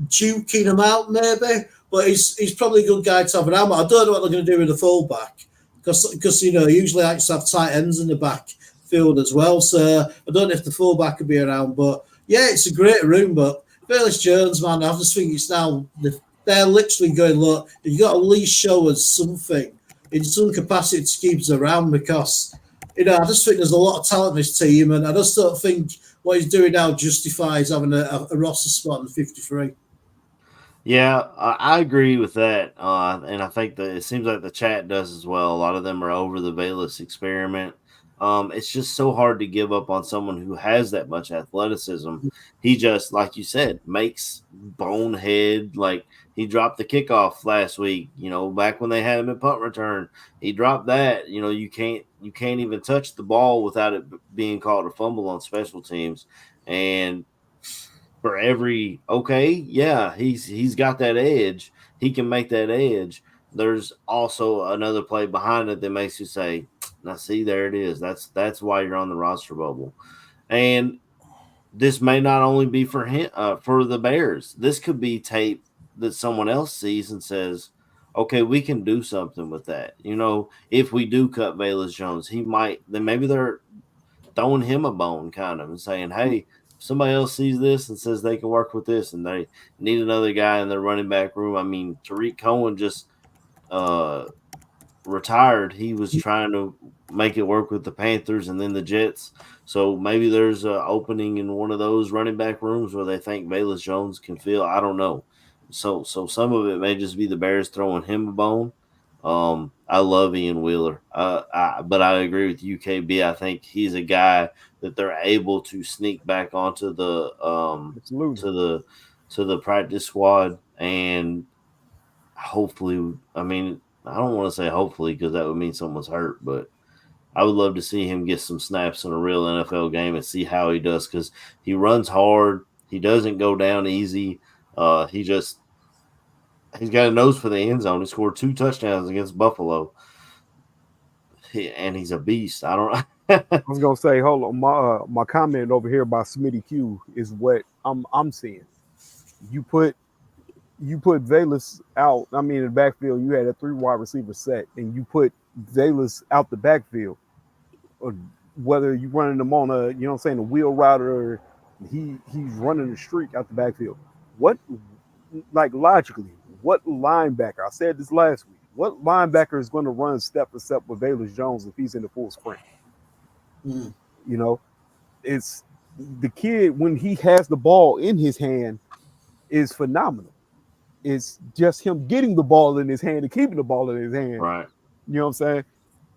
duking him out, maybe. But he's probably a good guy to have an arm. I don't know what they're going to do with the fullback because usually I like to have tight ends in the backfield as well. So I don't know if the fullback could be around. But yeah, it's a great room. But Velus Jones, man, I just think it's now they're literally going, look, you've got to at least show us something in some capacity to keep us around because, I just think there's a lot of talent in this team, and I just don't think what he's doing now justifies having a roster spot in 53. Yeah, I agree with that, and I think that it seems like the chat does as well. A lot of them are over the Velus experiment. It's just so hard to give up on someone who has that much athleticism. He just, like you said, makes bonehead. Like he dropped the kickoff last week. Back when they had him at punt return, he dropped that. You can't even touch the ball without it being called a fumble on special teams, and for every he's got that edge. He can make that edge. There's also another play behind it that makes you say, now see, there it is. That's why you're on the roster bubble. And this may not only be for him, for the Bears. This could be tape that someone else sees and says, okay, we can do something with that. If we do cut Velus Jones, then maybe they're throwing him a bone kind of and saying, hey, somebody else sees this and says they can work with this and they need another guy in their running back room. I mean, Tariq Cohen just retired. He was trying to make it work with the Panthers and then the Jets. So maybe there's an opening in one of those running back rooms where they think Velus Jones can fill. I don't know. So some of it may just be the Bears throwing him a bone. I love Ian Wheeler, but I agree with you, KB. I think he's a guy that they're able to sneak back onto the to the practice squad, and hopefully, I mean, I don't want to say hopefully because that would mean someone's hurt, but I would love to see him get some snaps in a real NFL game and see how he does because he runs hard, he doesn't go down easy, He's got a nose for the end zone. He scored 2 touchdowns against Buffalo, and he's a beast. I don't. I was gonna say, hold on. My comment over here by Smitty Q is what I'm seeing. You put Velus out. I mean, in the backfield, you had a 3 wide receiver set, and you put Velus out the backfield. Or whether you running them on a, a wheel route or he's running the streak out the backfield. What, like logically? What linebacker? I said this last week. What linebacker is going to run step for step with Velus Jones if he's in the full sprint? It's the kid when he has the ball in his hand is phenomenal. It's just him getting the ball in his hand and keeping the ball in his hand. Right. You know what I'm saying?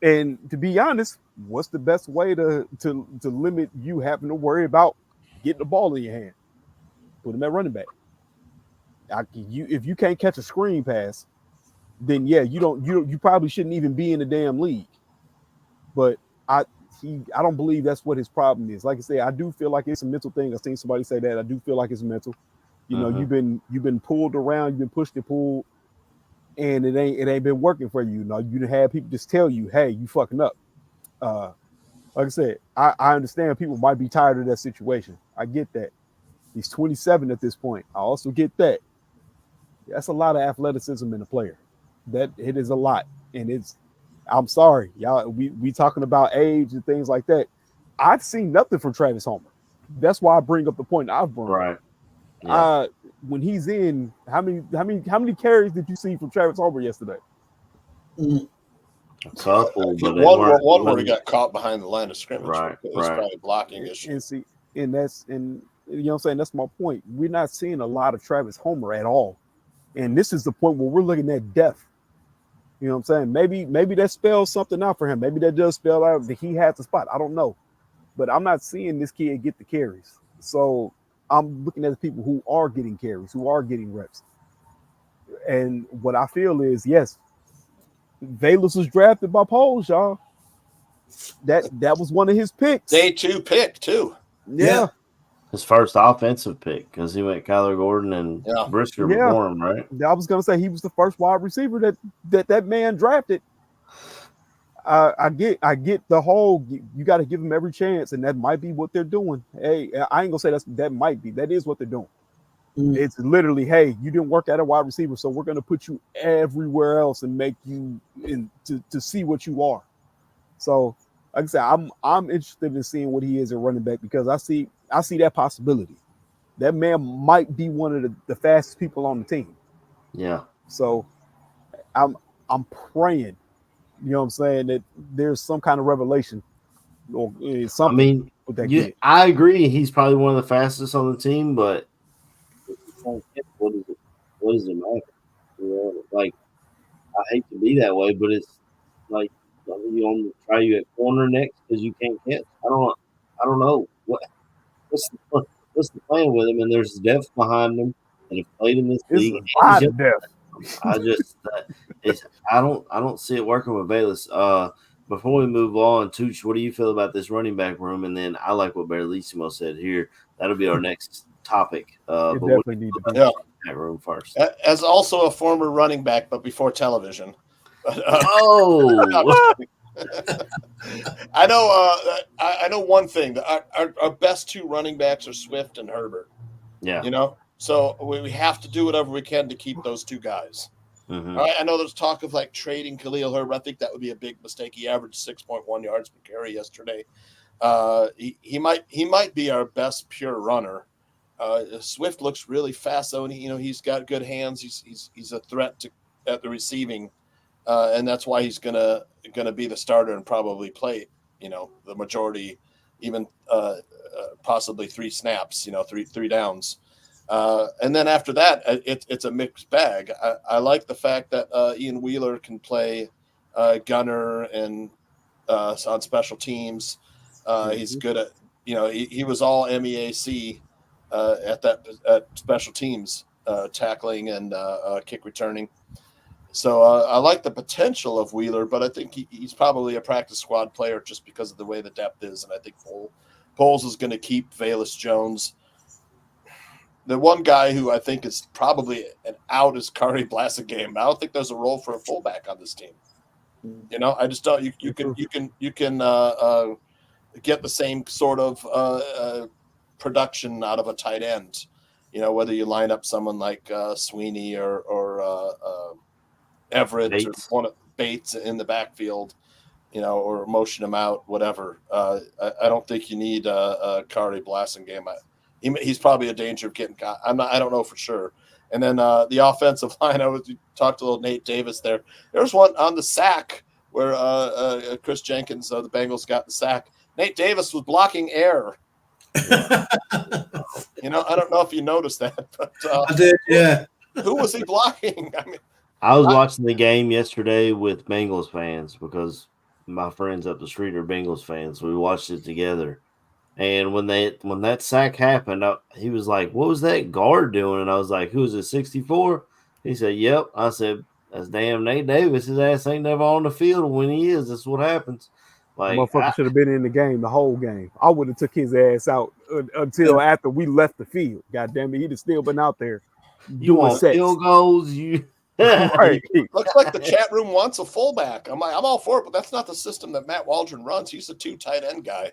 And to be honest, what's the best way to limit you having to worry about getting the ball in your hand? Put him at running back. If you can't catch a screen pass, then yeah, you probably shouldn't even be in the damn league. But I don't believe that's what his problem is. Like I say, I do feel like it's a mental thing. I've seen somebody say that. I do feel like it's mental. You've been pulled around, you've been pushed and pulled, and it ain't been working for you. You had people just tell you, hey, you fucking up. Like I said, I understand people might be tired of that situation. I get that. He's 27 at this point. I also get that. That's a lot of athleticism in a player. That it is a lot. And I'm sorry, y'all. We talking about age and things like that. I've seen nothing from Travis Homer. That's why I bring up the point I've brought. Right. Yeah. When he's in, how many carries did you see from Travis Homer yesterday? A couple, but one where he got caught behind the line of scrimmage. Right. It was probably blocking issue. And that's what I'm saying. That's my point. We're not seeing a lot of Travis Homer at all. And this is the point where we're looking at depth. You know what I'm saying? Maybe that spells something out for him. Maybe that does spell out that he has the spot. I don't know. But I'm not seeing this kid get the carries. So I'm looking at the people who are getting carries, who are getting reps. And what I feel is, yes, Velus was drafted by polls, y'all. That was one of his picks. Day 2 pick too. Yeah. His first offensive pick because he went Kyler Gordon and Brisker before him, right? I was gonna say he was the first wide receiver that man drafted. I get the whole you got to give him every chance, and that might be what they're doing. Hey, I ain't gonna say that might be. That is what they're doing. It's literally, hey, you didn't work at a wide receiver, so we're gonna put you everywhere else and make you to see what you are. So, like I said, I'm interested in seeing what he is at running back because I see that possibility. That man might be one of the fastest people on the team. Yeah. So, I'm praying. You know what I'm saying? That there's some kind of revelation or something. I mean, with that kid. I agree. He's probably one of the fastest on the team, but what does it matter? You know, like I hate to be that way, but it's like you want to try you at corner next because you can't catch. I don't know what's the plan with him. And there's depth behind him that have played in this league. I don't see it working with Bayless. Before we move on, Tooch, what do you feel about this running back room? And then I like what Barlissimo said here. That'll be our next topic. But definitely need to be that room first. As also a former running back, but before television. Oh, I know. I know one thing. Our best 2 running backs are Swift and Herbert. Yeah. You know, so we have to do whatever we can to keep those 2 guys. Mm-hmm. All right. I know there's talk of like trading Khalil Herbert. I think that would be a big mistake. He averaged 6.1 yards per carry yesterday. He might be our best pure runner. Swift looks really fast, though, and he's got good hands. He's a threat at the receiving, and that's why he's gonna be the starter and probably play the majority, even possibly 3 snaps, three downs. And then after that, it's a mixed bag. I like the fact that Ian Wheeler can play gunner and on special teams. He's good at he was all MEAC at special teams, tackling and kick returning. So I like the potential of Wheeler, but I think he's probably a practice squad player just because of the way the depth is. And I think Poles is going to keep Velus Jones. The one guy who I think is probably an out is Kari Blasingame. I don't think there's a role for a fullback on this team. I just don't. You can get the same sort of production out of a tight end. Whether you line up someone like Sweeney or Everett Bates. or one of Bates in the backfield, or motion him out, whatever. I don't think you need Kari Blasingame. He's probably a danger of getting caught. I don't know for sure. And then the offensive line, talked to little Nate Davis there. There's one on the sack where Chris Jenkins, the Bengals, got the sack. Nate Davis was blocking air. I don't know if you noticed that, but I did, yeah. Who was he blocking? I was watching the game yesterday with Bengals fans because my friends up the street are Bengals fans. We watched it together. And when that sack happened, he was like, "What was that guard doing?" And I was like, "Who is it, 64?" He said, "Yep." I said, "That's damn Nate Davis. His ass ain't never on the field. When he is, that's what happens." Like, motherfucker should have been in the game the whole game. I would have took his ass out until after we left the field. God damn it, he'd have still been out there. You want field goals? Right. Looks like the chat room wants a fullback. I'm all for it, but that's not the system that Matt Waldron runs. He's a 2 tight end guy.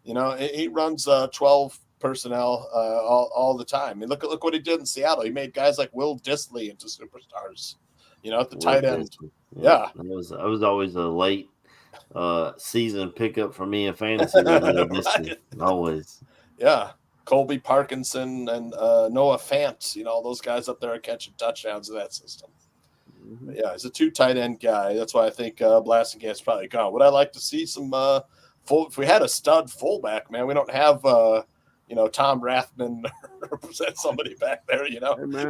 He runs 12 personnel all the time. I mean, look what he did in Seattle. He made guys like Will Dissly into superstars. At the tight end. Yeah. I was always a late season pickup for me in fantasy. Right. Always. Yeah. Colby Parkinson and Noah Fant. Those guys up there are catching touchdowns in that system. But yeah, he's a 2 tight end guy. That's why I think Blasingame's probably gone. Would I like to see some if we had a stud fullback, man? We don't have Tom Rathman represent somebody back there,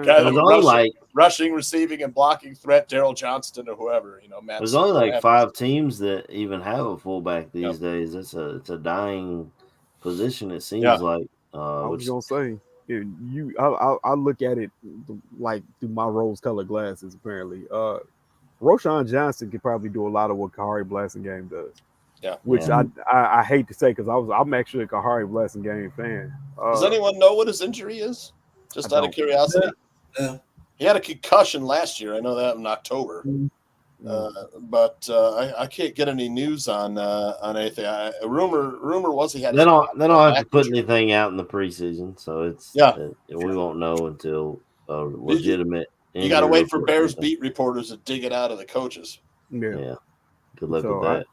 guy rushing, receiving, and blocking threat, Daryl Johnston or whoever, Matt. There's only like 5 teams that even have a fullback these days. It's a dying position, it seems like. I was gonna say, I look at it like through my rose-colored glasses. Apparently, Roshan Johnson could probably do a lot of what Kari Blasingame does. Yeah. Which I hate to say because I'm actually a Kahari Blessing game fan. Does anyone know what his injury is? Just I out of don't. curiosity. Yeah. He had a concussion last year. I know that in October. But I can't get any news on anything. A rumor was he had. They don't have to put anything out in the preseason, so it's we won't know until legitimate. You got to wait for report Bears beat reporters to dig it out of the coaches. Yeah. Good luck with that.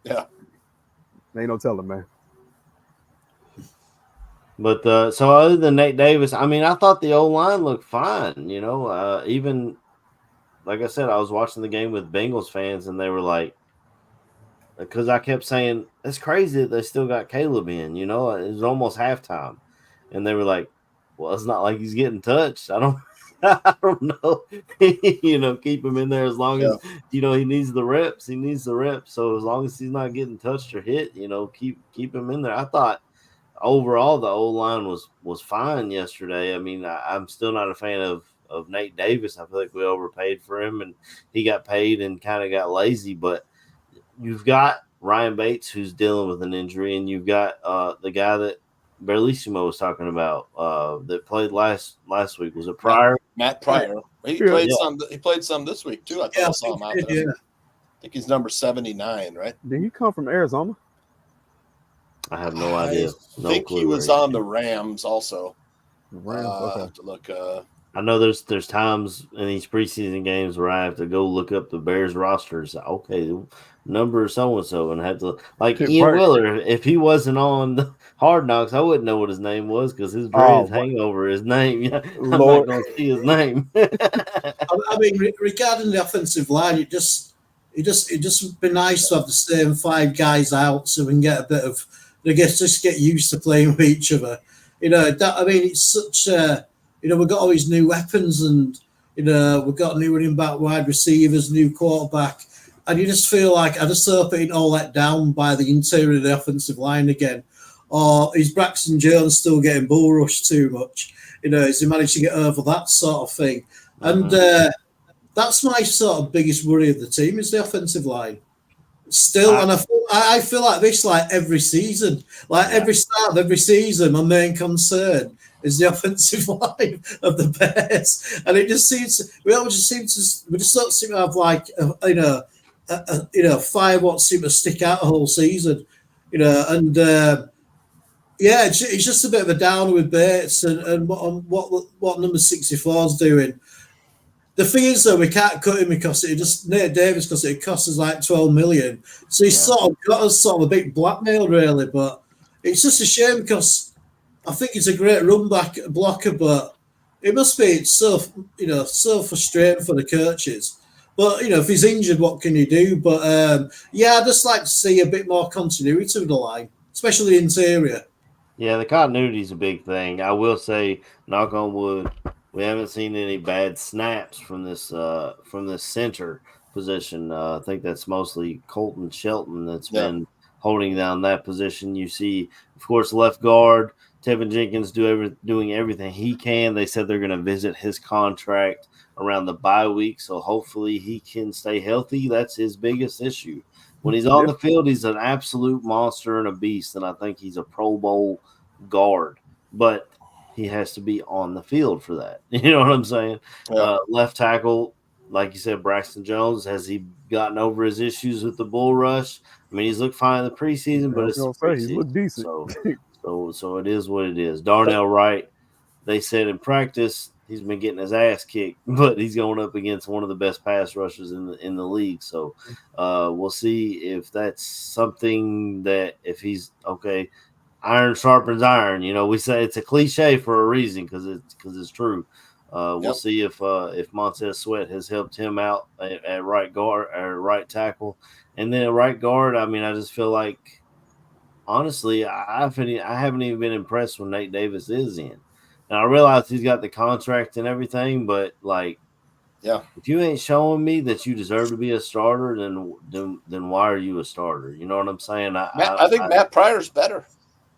Yeah. Ain't no telling, man. But so other than Nate Davis, I mean, I thought the O-line looked fine. You know, even like I said, I was watching the game with Bengals fans, and they were like, because I kept saying it's crazy that they still got Caleb in. You know, it was almost halftime, and they were like, "Well, it's not like he's getting touched. I don't know. You know, keep him in there as long as he needs the reps. He needs the reps. So as long as he's not getting touched or hit, keep him in there. I thought overall the O-line was fine yesterday. I mean, I'm still not a fan of Nate Davis. I feel like we overpaid for him, and he got paid and kind of got lazy. But you've got Ryan Bates who's dealing with an injury, and you've got the guy that Berlissimo was talking about that played last week. Was it Pryor? Matt Pryor. He played some. He played some this week too. I thought I saw him out there. Yeah. I think he's number 79, right? Did he come from Arizona? I have no idea. I think he was on the Rams also. Rams. I have to look. I know there's times in these preseason games where I have to go look up the Bears rosters. Okay, number so and so, and have to like Ian Wheeler. If he wasn't on the Hard Knocks, I wouldn't know what his name was because his dreads hang over his name. I'm not going to see his name. I mean, regarding the offensive line, it just would be nice to have the same 5 guys out so we can get a bit of. I guess just get used to playing with each other. You know, it's such. We've got all these new weapons, and we've got new running back, wide receivers, new quarterback, and you just feel like I just hope it ain't all let down by the interior of the offensive line again, or is Braxton Jones still getting bull rushed too much? Is he managed to get over that sort of thing? And that's my sort of biggest worry of the team is the offensive line. Still, and I feel like this like every season, every start of every season, my main concern is the offensive line of the Bears, and it just seems we don't seem to have like 5 what seem to stick out the whole season, and it's just a bit of a downer with Bates and what number 64 is doing. The thing is, though, we can't cut him because Nate Davis because it costs us like $12 million. So he's sort of got us sort of a bit blackmailed, really. But it's just a shame because I think he's a great run back blocker, but it must be so frustrating for the coaches. But if he's injured, what can you do? But I'd just like to see a bit more continuity with the line, especially the interior. Yeah, the continuity is a big thing. I will say, knock on wood. We haven't seen any bad snaps from this center position. I think that's mostly Colton Shelton that's been holding down that position. You see, of course, left guard Tevin Jenkins doing everything he can. They said they're going to visit his contract around the bye week, so hopefully he can stay healthy. That's his biggest issue. When he's on the field, he's an absolute monster and a beast, and I think he's a Pro Bowl guard. But he has to be on the field for that. You know what I'm saying? Yeah. Left tackle, like you said, Braxton Jones, has he gotten over his issues with the bull rush? I mean, he's looked fine in the preseason, but it's preseason. He looked decent. So it is what it is. Darnell Wright, they said in practice he's been getting his ass kicked, but he's going up against one of the best pass rushers in the league. So we'll see if that's something that if he's okay. Iron sharpens iron. We say it's a cliche for a reason because it's true. We'll see if Montez Sweat has helped him out at right guard or right tackle, and then at right guard. I mean, I just feel like honestly, I haven't even been impressed when Nate Davis is in. And I realize he's got the contract and everything, but if you ain't showing me that you deserve to be a starter, then why are you a starter? You know what I'm saying? I think Matt Pryor's better.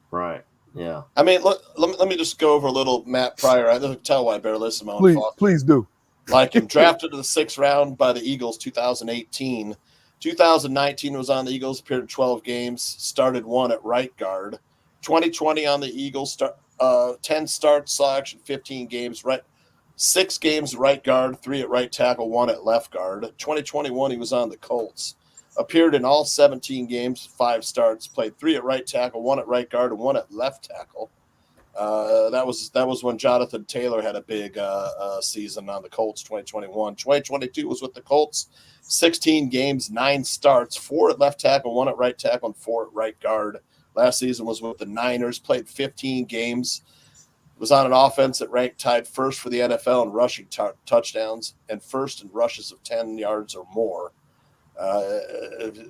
Right. Yeah. I mean, look. Let me just go over a little Matt Pryor. I don't tell why Please do. Like him, drafted in the 6th round by the Eagles, 2018. 2019 was on the Eagles, appeared in 12 games, started 1 at right guard. 2020 on the Eagles, 10 starts, saw action, 15 games, 6 games right guard, 3 at right tackle, 1 at left guard. 2021 he was on the Colts, appeared in all 17 games, 5 starts, played 3 at right tackle, 1 at right guard, and 1 at left tackle. That was when Jonathan Taylor had a big season on the Colts. 2021, 2022 was with the Colts. 16 games, 9 starts, 4 at left tackle, 1 at right tackle, and 4 at right guard. Last season was with the Niners. Played 15 games. Was on an offense that ranked tied first for the NFL in rushing touchdowns and first in rushes of 10 yards or more.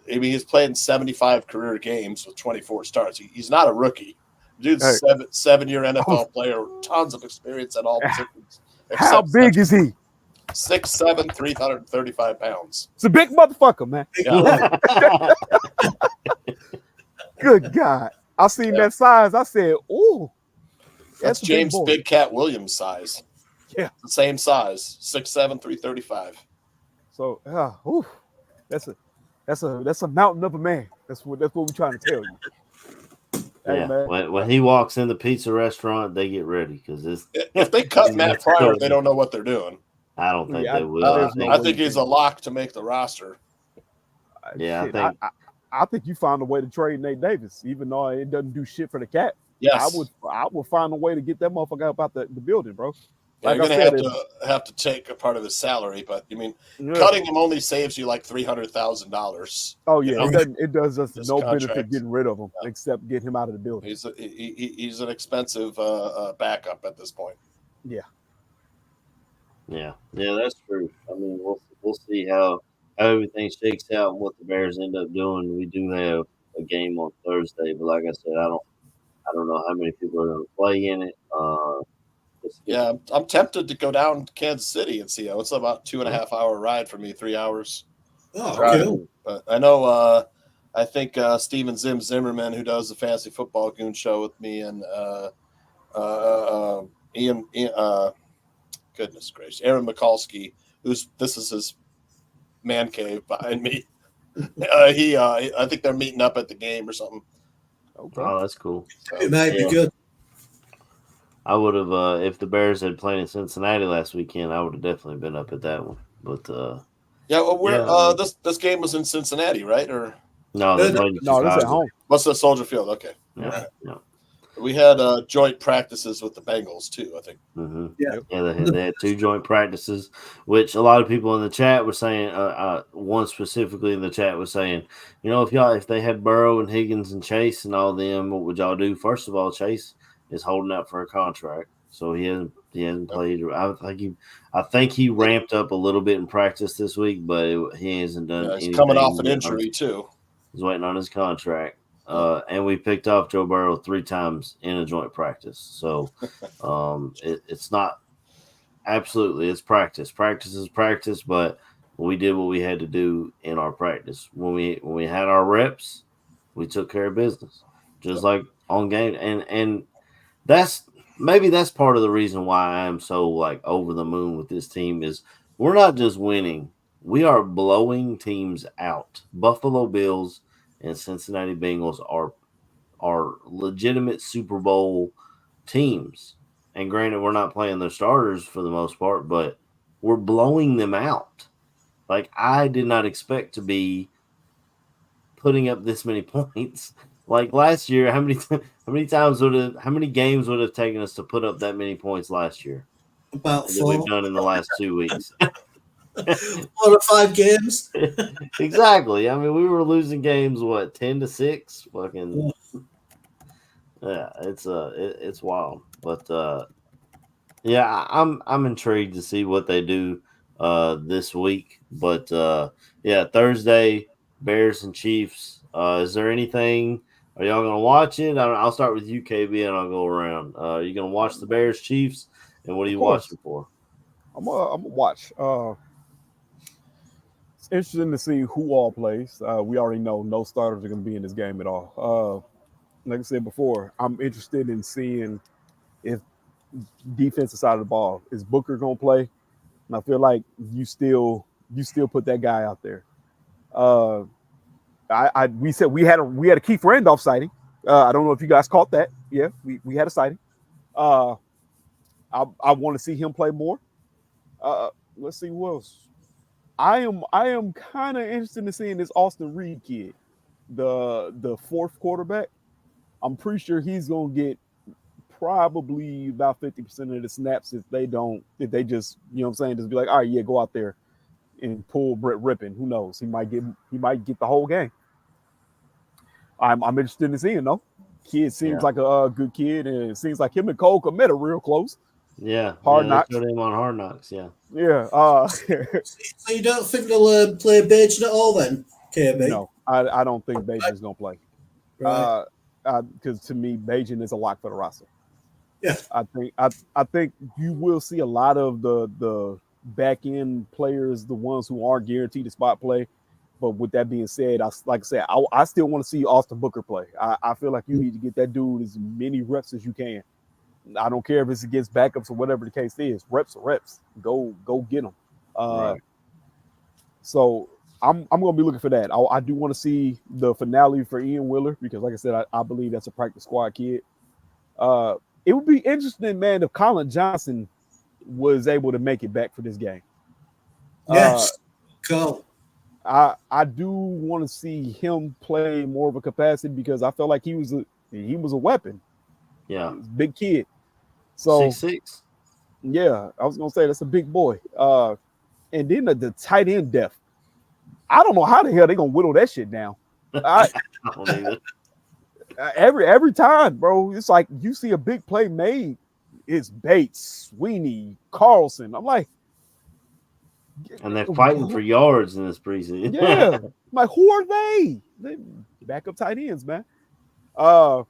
He's played in 75 career games with 24 starts. He's not a rookie. Dude's a 7-year NFL player, tons of experience at all positions. How big is he? 6'7", 335 pounds. It's a big motherfucker, man. Yeah. Good God. I seen that size. I said, ooh. That's James Big Cat Williams size. Yeah. The same size. 6'7", 335. So that's a mountain of a man. That's what we're trying to tell you. Yeah, when he walks in the pizza restaurant, they get ready because if they cut Matt Pryor, they don't know what they're doing. I don't think they will. I think he's a lock to make the roster. Yeah, I think you found a way to trade Nate Davis, even though it doesn't do shit for the Cat. Yes, I would find a way to get that motherfucker up out the building, bro. Yeah, you're gonna have to take a part of his salary, but cutting him only saves you like $300,000. Oh yeah, it does us no benefit getting rid of him except get him out of the building. He's an expensive backup at this point. Yeah, that's true. I mean, we'll see how everything shakes out and what the Bears end up doing. We do have a game on Thursday, but like I said, I don't know how many people are going to play in it. Yeah, I'm tempted to go down to Kansas City and see how it's about 2.5 hour ride for me, 3 hours. Oh, cool. But I know, I think Steven Zimmerman, who does the Fantasy Football Goon show with me, and Ian, goodness gracious, Aaron Mikulski, this is his man cave behind me. I think they're meeting up at the game or something. Okay. Oh, that's cool. It might be good. I would have, if the Bears had played in Cincinnati last weekend, I would have definitely been up at that one. But this game was in Cincinnati, right? Or no, this at home. What's the Soldier Field? Okay. Yeah. We had joint practices with the Bengals too, I think. Mm-hmm. Yeah. They had 2 joint practices, which a lot of people in the chat were saying. One specifically in the chat was saying, if they had Burrow and Higgins and Chase and all them, what would y'all do? First of all, Chase is holding out for a contract, so he hasn't played. I think he ramped up a little bit in practice this week, but he hasn't done. He's coming off an injury too. He's waiting on his contract. And we picked off Joe Burrow 3 times in a joint practice. So it's not absolutely, it's practice. Practice is practice, but we did what we had to do in our practice. When we had our reps, we took care of business. Just like on game. And that's part of the reason why I am so like over the moon with this team is we're not just winning. We are blowing teams out. Buffalo Bills and Cincinnati Bengals are legitimate Super Bowl teams. And granted, we're not playing their starters for the most part, but we're blowing them out. Like, I did not expect to be putting up this many points. Like last year, how many games would have taken us to put up that many points last year? About 4. We've done in the last 2 weeks. 4 or 5 games. Exactly. I mean, we were losing games 10-6. Fucking yeah, it's wild. But I'm intrigued to see what they do this week. But Thursday, Bears and Chiefs. Is there anything? Are y'all gonna watch it? I'll start with you, KB, and I'll go around. Are you gonna watch the Bears Chiefs? And what are you watching for? I'm gonna watch. It's interesting to see who all plays. We already know no starters are going to be in this game at all. Like I said before, I'm interested in seeing if defensive side of the ball is Booker going to play, and I feel like you still put that guy out there. We said we had a Keith Randolph sighting. I don't know if you guys caught that. Yeah, we had a sighting. I want to see him play more. Let's see who else. I am kind of interested in seeing this Austin Reed kid, the fourth quarterback. I'm pretty sure he's gonna get probably about 50% of the snaps if they just, you know what I'm saying, just be like, all right, yeah, go out there and pull Brett Rippon. Who knows? He might get the whole game. I'm interested in seeing though. Kid seems like a good kid, and it seems like him and Cole Kmet are real close. Yeah, Hard Knocks. They showed him on Hard Knocks. Yeah. So you don't think they'll play Bajan at all then, KB? No, I don't think Bajan's gonna play. Right. Because to me, Bajan is a lock for the roster. Yeah, I think you will see a lot of the back end players, the ones who aren't guaranteed to spot play. But with that being said, I still want to see Austin Booker play. I feel like you need to get that dude as many reps as you can. I don't care if it's against backups or whatever the case is. Reps are reps. Go get them. Right. So I'm going to be looking for that. I do want to see the finale for Ian Wheeler because, like I said, I believe that's a practice squad kid. It would be interesting, man, if Colin Johnson was able to make it back for this game. Yes, cool. I do want to see him play more of a capacity because I felt like he was a weapon. Yeah, big kid. So 6'6". Yeah, I was gonna say that's a big boy. And then the tight end depth. I don't know how the hell they're gonna whittle that shit down. I don't either. Every time, bro, it's like you see a big play made. It's Bates, Sweeney, Carlson. I'm like, and they're fighting for yards in this preseason. Yeah, I'm like, who are they? They backup tight ends, man. So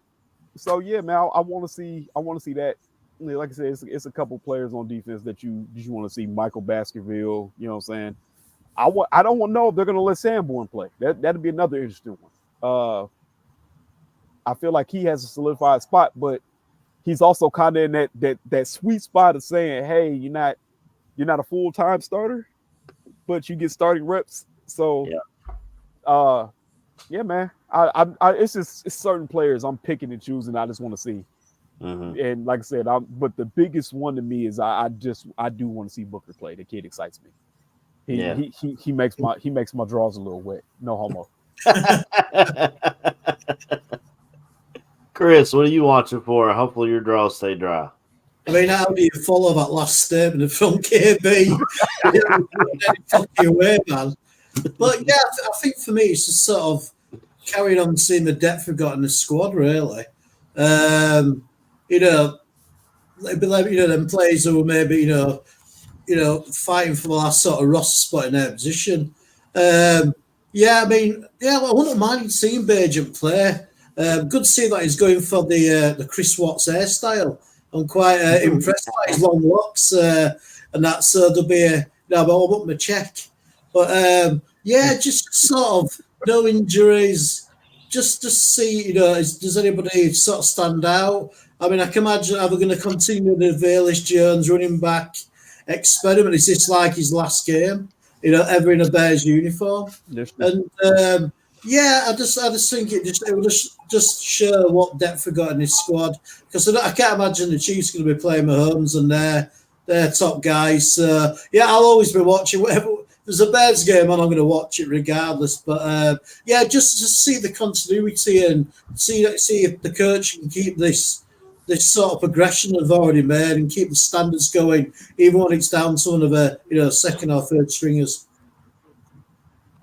yeah, man, I want to see that. Like I said, it's a couple players on defense that you want to see. Michael Baskerville, you know what I'm saying? I don't want to know if they're going to let Sanborn play. That'd be another interesting one. I feel like he has a solidified spot, but he's also kind of in that sweet spot of saying, hey, you're not a full-time starter, but you get starting reps. So yeah, man. It's certain players I'm picking and choosing. I just want to see. Mm-hmm. And like I said, but the biggest one to me is I do want to see Booker play. The kid excites me. He makes my draws a little wet. No homo. Chris, what are you watching for? Hopefully your draws stay dry. I mean, how do you follow that last statement from KB? Fucking away, man. But yeah, I think for me, it's just sort of carrying on seeing the depth we've got in the squad, really. Them players who were maybe, fighting for the last sort of roster spot in their position. I wouldn't mind seeing Bajan play. Good to see that he's going for the Chris Watts hairstyle. I'm quite impressed by his long locks and that. So there'll be I'll want my check. But just sort of no injuries. Just to see, does anybody sort of stand out? I mean, I can imagine are they going to continue the Velus Jones running back experiment? Is this like his last game? Ever in a Bears uniform? And I just think it will just show what depth we got in this squad because I can't imagine the Chiefs going to be playing Mahomes and their top guys. So I'll always be watching whatever. There's a Bears game on, I'm going to watch it regardless. But just see the continuity and see if the coach can keep this sort of progression they've already made and keep the standards going, even when it's down to one of the second or third stringers.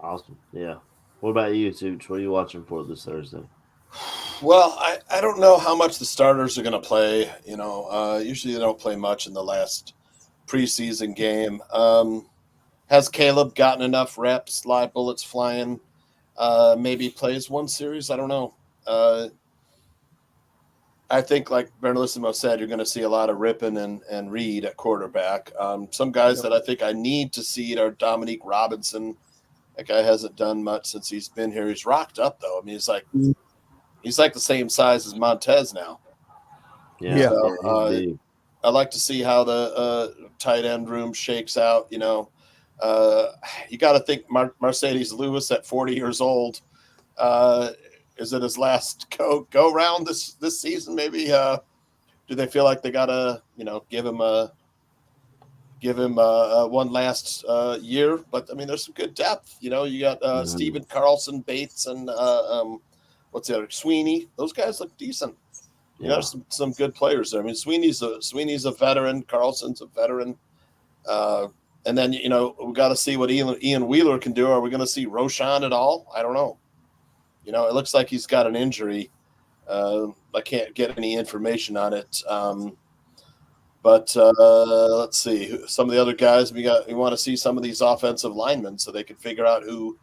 Awesome. Yeah. What about you, Tooch? What are you watching for this Thursday? Well, I don't know how much the starters are going to play. Usually they don't play much in the last preseason game. Has Caleb gotten enough reps, live bullets flying? Maybe plays one series? I don't know. I think, like Bernalissimo said, you're going to see a lot of Rippon and Reed at quarterback. Some guys that I think I need to see are Dominique Robinson. That guy hasn't done much since he's been here. He's rocked up, though. I mean, he's like the same size as Montez now. Yeah. So, I like to see how the tight end room shakes out. You got to think Mercedes Lewis at 40 years old. Is it his last go round this season? Maybe. Do they feel like they gotta give him one last year? But I mean, there's some good depth. You got Steven Carlson, Bates, and what's the other, Sweeney. Those guys look decent. There's some good players there. I mean, Sweeney's a veteran. Carlson's a veteran. And then we got to see what Ian Wheeler can do. Are we going to see Roshan at all? I don't know. It looks like he's got an injury. I can't get any information on it. But let's see some of the other guys. We want to see some of these offensive linemen so they can figure out who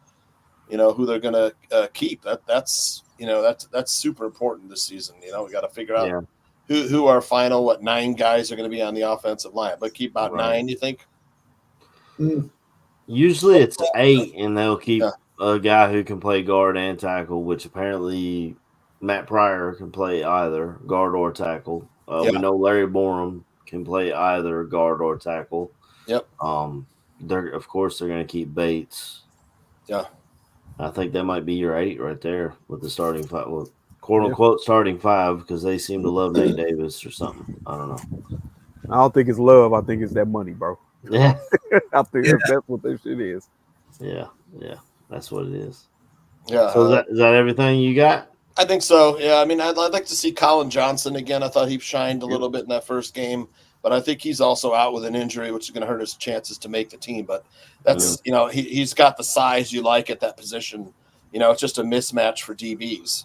they're going to keep. That's super important this season. We got to figure out who our final 9 guys are going to be on the offensive line. But keep about 9, you think? Usually it's 8, and they'll keep a guy who can play guard and tackle, which apparently Matt Pryor can play either guard or tackle. We know Larry Borum can play either guard or tackle. Yep. They're going to keep Bates. Yeah. I think that might be your 8 right there with the starting 5, quote unquote starting 5, because they seem to love Nate Davis or something. I don't know. I don't think it's love. I think it's that money, bro. Yeah. I think that's what this shit is. Yeah. That's what it is. Yeah. So is that everything you got? I think so. Yeah. I mean, I'd like to see Colin Johnson again. I thought he shined a little bit in that first game, but I think he's also out with an injury, which is going to hurt his chances to make the team. But that's, he's got the size you like at that position. It's just a mismatch for DBs.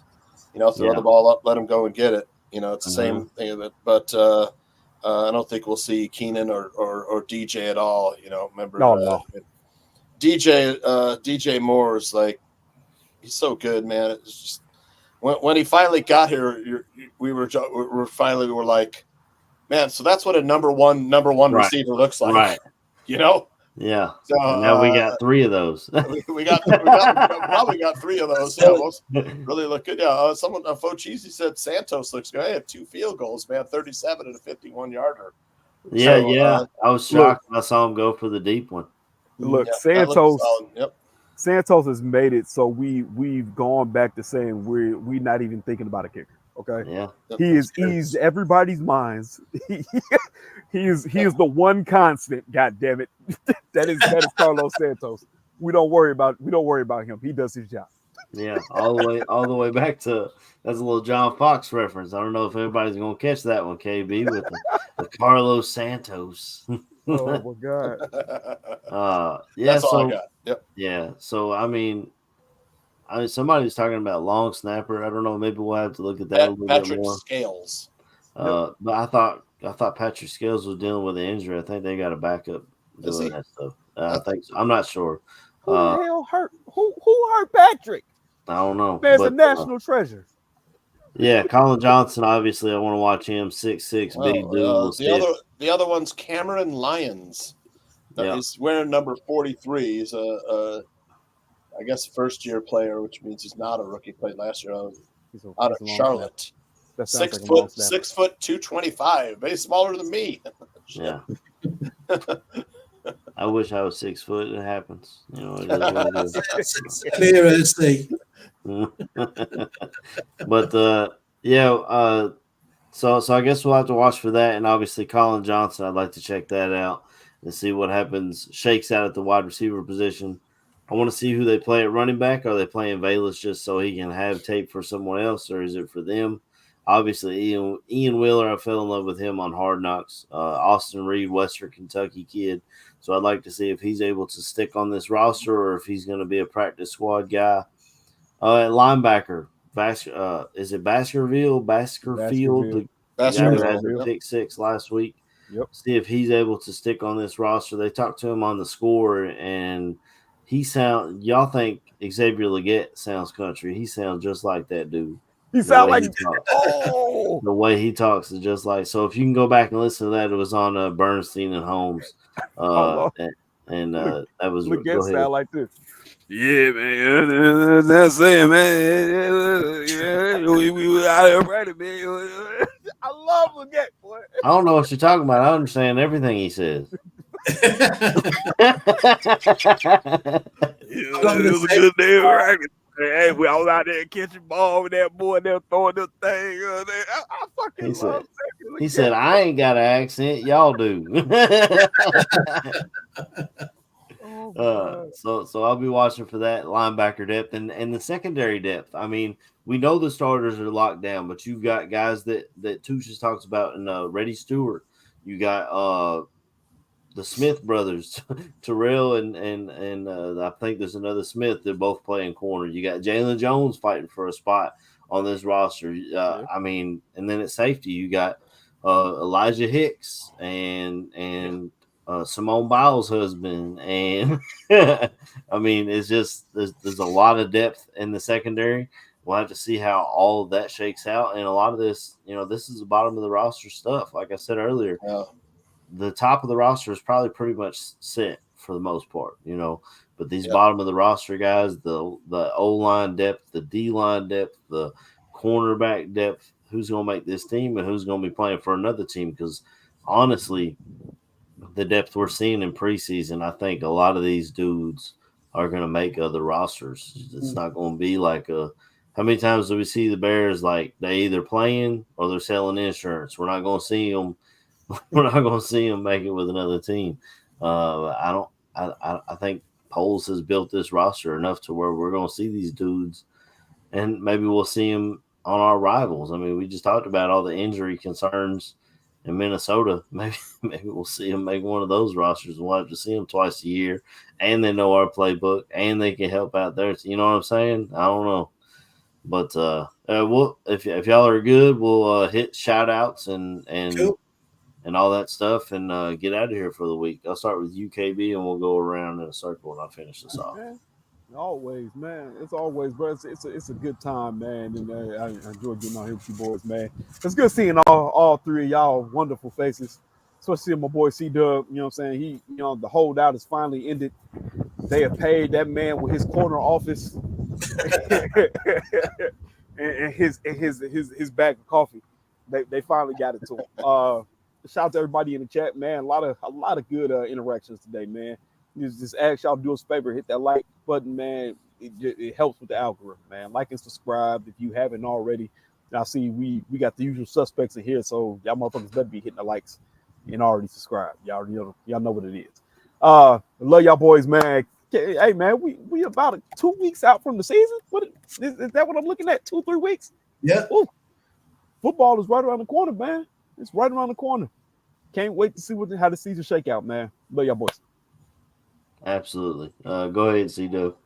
Throw the ball up, let him go and get it. It's the same thing. But I don't think we'll see Keenan or DJ at all. Remember? No. DJ Moore is like, he's so good, man. It's just when he finally got here, we were like, man. So that's what a number one receiver looks like, right? Yeah. So now we got 3 of those. we probably got 3 of those. Yeah, most really look good. Yeah. Someone, Focheesy said Santos looks good. I had 2 field goals, man. 37 and a 51-yarder. Yeah. I was shocked when I saw him go for the deep one. Look, Santos has made it so we've gone back to saying we're not even thinking about a kicker. Okay. Yeah. He has eased everybody's minds. He is the one constant. God damn it. that is Carlos Santos. We don't worry about him. He does his job. Yeah, all the way back to, that's a little John Fox reference. I don't know if everybody's gonna catch that one, KB, with the Carlos Santos. Oh my God. That's all I got. Yep. Yeah. So I mean, somebody was talking about long snapper. I don't know. Maybe we'll have to look at that a little Patrick bit more. Scales. But I thought Patrick Scales was dealing with an injury. I think they got a backup doing that stuff. I think so. I'm not sure. Who the hell hurt? Who hurt Patrick? I don't know. Man's a national treasure. Yeah, Colin Johnson. Obviously, I want to watch him. 6'6", big dude. The other one's Cameron Lyons. He's wearing number 43. He's I guess first-year player, which means he's not a rookie. Played last year out of Charlotte. 6 foot, 225. But he's smaller than me. Yeah. I wish I was 6 foot. It happens. It is what it is. But so I guess we'll have to watch for that, and obviously Colin Johnson, I'd like to check that out and see what happens, shakes out at the wide receiver position. I want to see who they play at running back. Are they playing Valus just so he can have tape for someone else, or is it for them? Obviously, Ian Wheeler, I fell in love with him on Hard Knocks. Austin Reed, Western Kentucky kid. So I'd like to see if he's able to stick on this roster or if he's going to be a practice squad guy. At linebacker, is it Baskerfield? The guy who had the pick 6 last week. Yep. See if he's able to stick on this roster. They talked to him on the score, and y'all think Xavier Leggett sounds country. He sounds just like that dude. He sounds like the way he talks is just like. So if you can go back and listen to that, it was on Bernstein and Holmes, and that was Leggett sound like this. Yeah, man. That's it, man. Yeah, we out here ready, man. I love Leggett, boy. I don't know what you're talking about. I understand everything he says. It was a good day of practice. Hey, we all out there catching ball with that boy. They're throwing the thing. I fucking love it. He said, "I ain't got an accent. Y'all do." So I'll be watching for that linebacker depth and the secondary depth. I mean, we know the starters are locked down, but you've got guys that Tuchus talks about in Reddy Stewart. You got the Smith brothers, Terrell and I think there's another Smith. They're both playing corner. You got Jalen Jones fighting for a spot on this roster. I mean, and then at safety you got Elijah Hicks and Simone Biles' husband, and I mean, it's just there's a lot of depth in the secondary. We'll have to see how all of that shakes out, and a lot of this, this is the bottom of the roster stuff. Like I said earlier, the top of the roster is probably pretty much set for the most part, But these bottom of the roster guys, the O line depth, the D line depth, the cornerback depth, who's going to make this team and who's going to be playing for another team? Because honestly, the depth we're seeing in preseason, I think a lot of these dudes are going to make other rosters. It's not going to be like how many times do we see the Bears like they either playing or they're selling insurance? We're not going to see them. We're not going to see them make it with another team. I think Poles has built this roster enough to where we're going to see these dudes, and maybe we'll see them on our rivals. I mean, we just talked about all the injury concerns in Minnesota. Maybe we'll see them make one of those rosters. We'll have to see them twice a year, and they know our playbook, and they can help out there. You know what I'm saying? I don't know, but we'll if y'all are good, we'll hit shout outs and all that stuff, and get out of here for the week. I'll start with UKB, and we'll go around in a circle, and I'll finish this off. Always, man. It's always, bro. It's a good time, man. And I enjoy getting on here with you boys, man. It's good seeing all three of y'all wonderful faces. Especially seeing my boy C-Dub. You know what I'm saying? He, the holdout is finally ended. They have paid that man with his corner office and his bag of coffee. They finally got it to him. Shout out to everybody in the chat, man. A lot of good interactions today, man. Just ask y'all to do us a favor, hit that like button, man. It helps with the algorithm, man. Like and subscribe if you haven't already. I see we got the usual suspects in here, so y'all motherfuckers better be hitting the likes and already subscribe. Y'all know what it is. Love y'all boys, man. Hey, man, we about 2 weeks out from the season. What is that? What I'm looking at? 2-3 weeks? Yeah. Ooh. Football is right around the corner, man. It's right around the corner. Can't wait to see how the season shake out, man. Love y'all boys. Absolutely. Go ahead, C-Dub.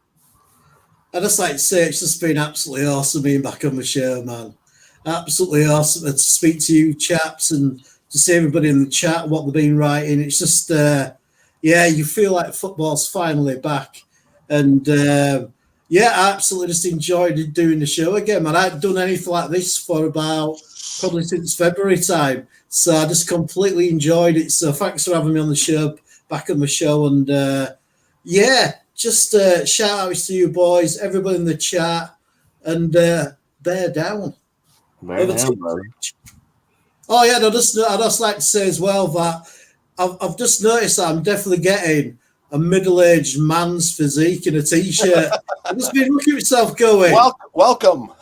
I just like to say it's just been absolutely awesome being back on the show, man. Absolutely awesome to speak to you chaps and to see everybody in the chat what they've been writing. It's just, you feel like football's finally back. And, I absolutely just enjoyed doing the show again, man. I hadn't done anything like this for about probably since February time. So I just completely enjoyed it. So thanks for having me on the show, back on the show. And, just shout outs to you boys, everybody in the chat, and bear down. Bear down, brother. Oh yeah, I'd just like to say as well that I've just noticed that I'm definitely getting a middle-aged man's physique in a t-shirt. I've just been looking at myself going, welcome.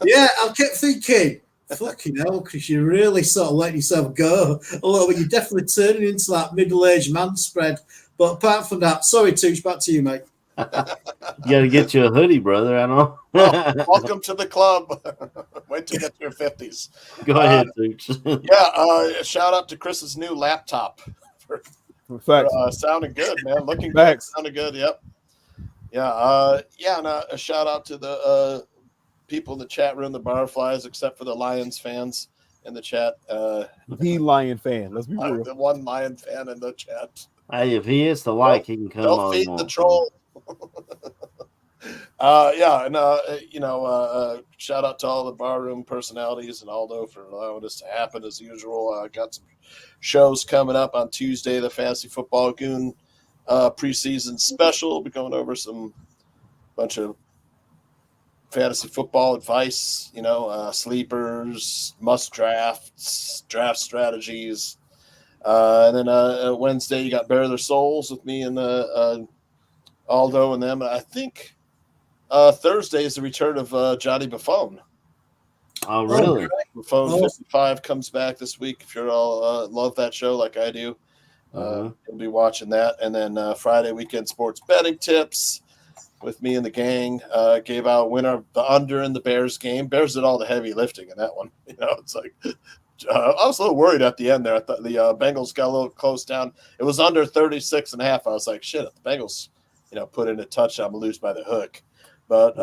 Yeah, I kept thinking, fucking hell, because you really sort of letting yourself go a little bit. You're definitely turning into that middle-aged man spread. But apart from that, sorry, Tooch, back to you, mate. You got to get you a hoodie, brother. I don't know. Welcome to the club. Wait till you get to your 50s. Go ahead, Tooch. Shout out to Chris's new laptop. For sounding good, man. Looking good. Sounding good, yep. Yeah, and a shout out to the people in the chat room, the Barflies, except for the Lions fans in the chat. The Lion fan. Let's be real. The one Lion fan in the chat. Hey, if he hits the like, he can come on. Don't feed the troll. Shout out to all the barroom personalities and Aldo for allowing this to happen as usual. Got some shows coming up on Tuesday, the Fantasy Football Goon preseason special. We'll be going over bunch of fantasy football advice, sleepers, must drafts, draft strategies. And then Wednesday, you got Bare Their Souls with me and Aldo and them. I think Thursday is the return of Johnny Buffon. Oh, really? Buffon 55 comes back this week. If you're all love that show like I do, you'll be watching that. And then Friday weekend sports betting tips with me and the gang. Gave out winner of the under in the Bears game. Bears did all the heavy lifting in that one. You know, it's like I was a little worried at the end there. I thought the Bengals got a little close down. It was under 36.5. I was like, shit, if the Bengals, put in a touchdown, I'm going to lose by the hook. But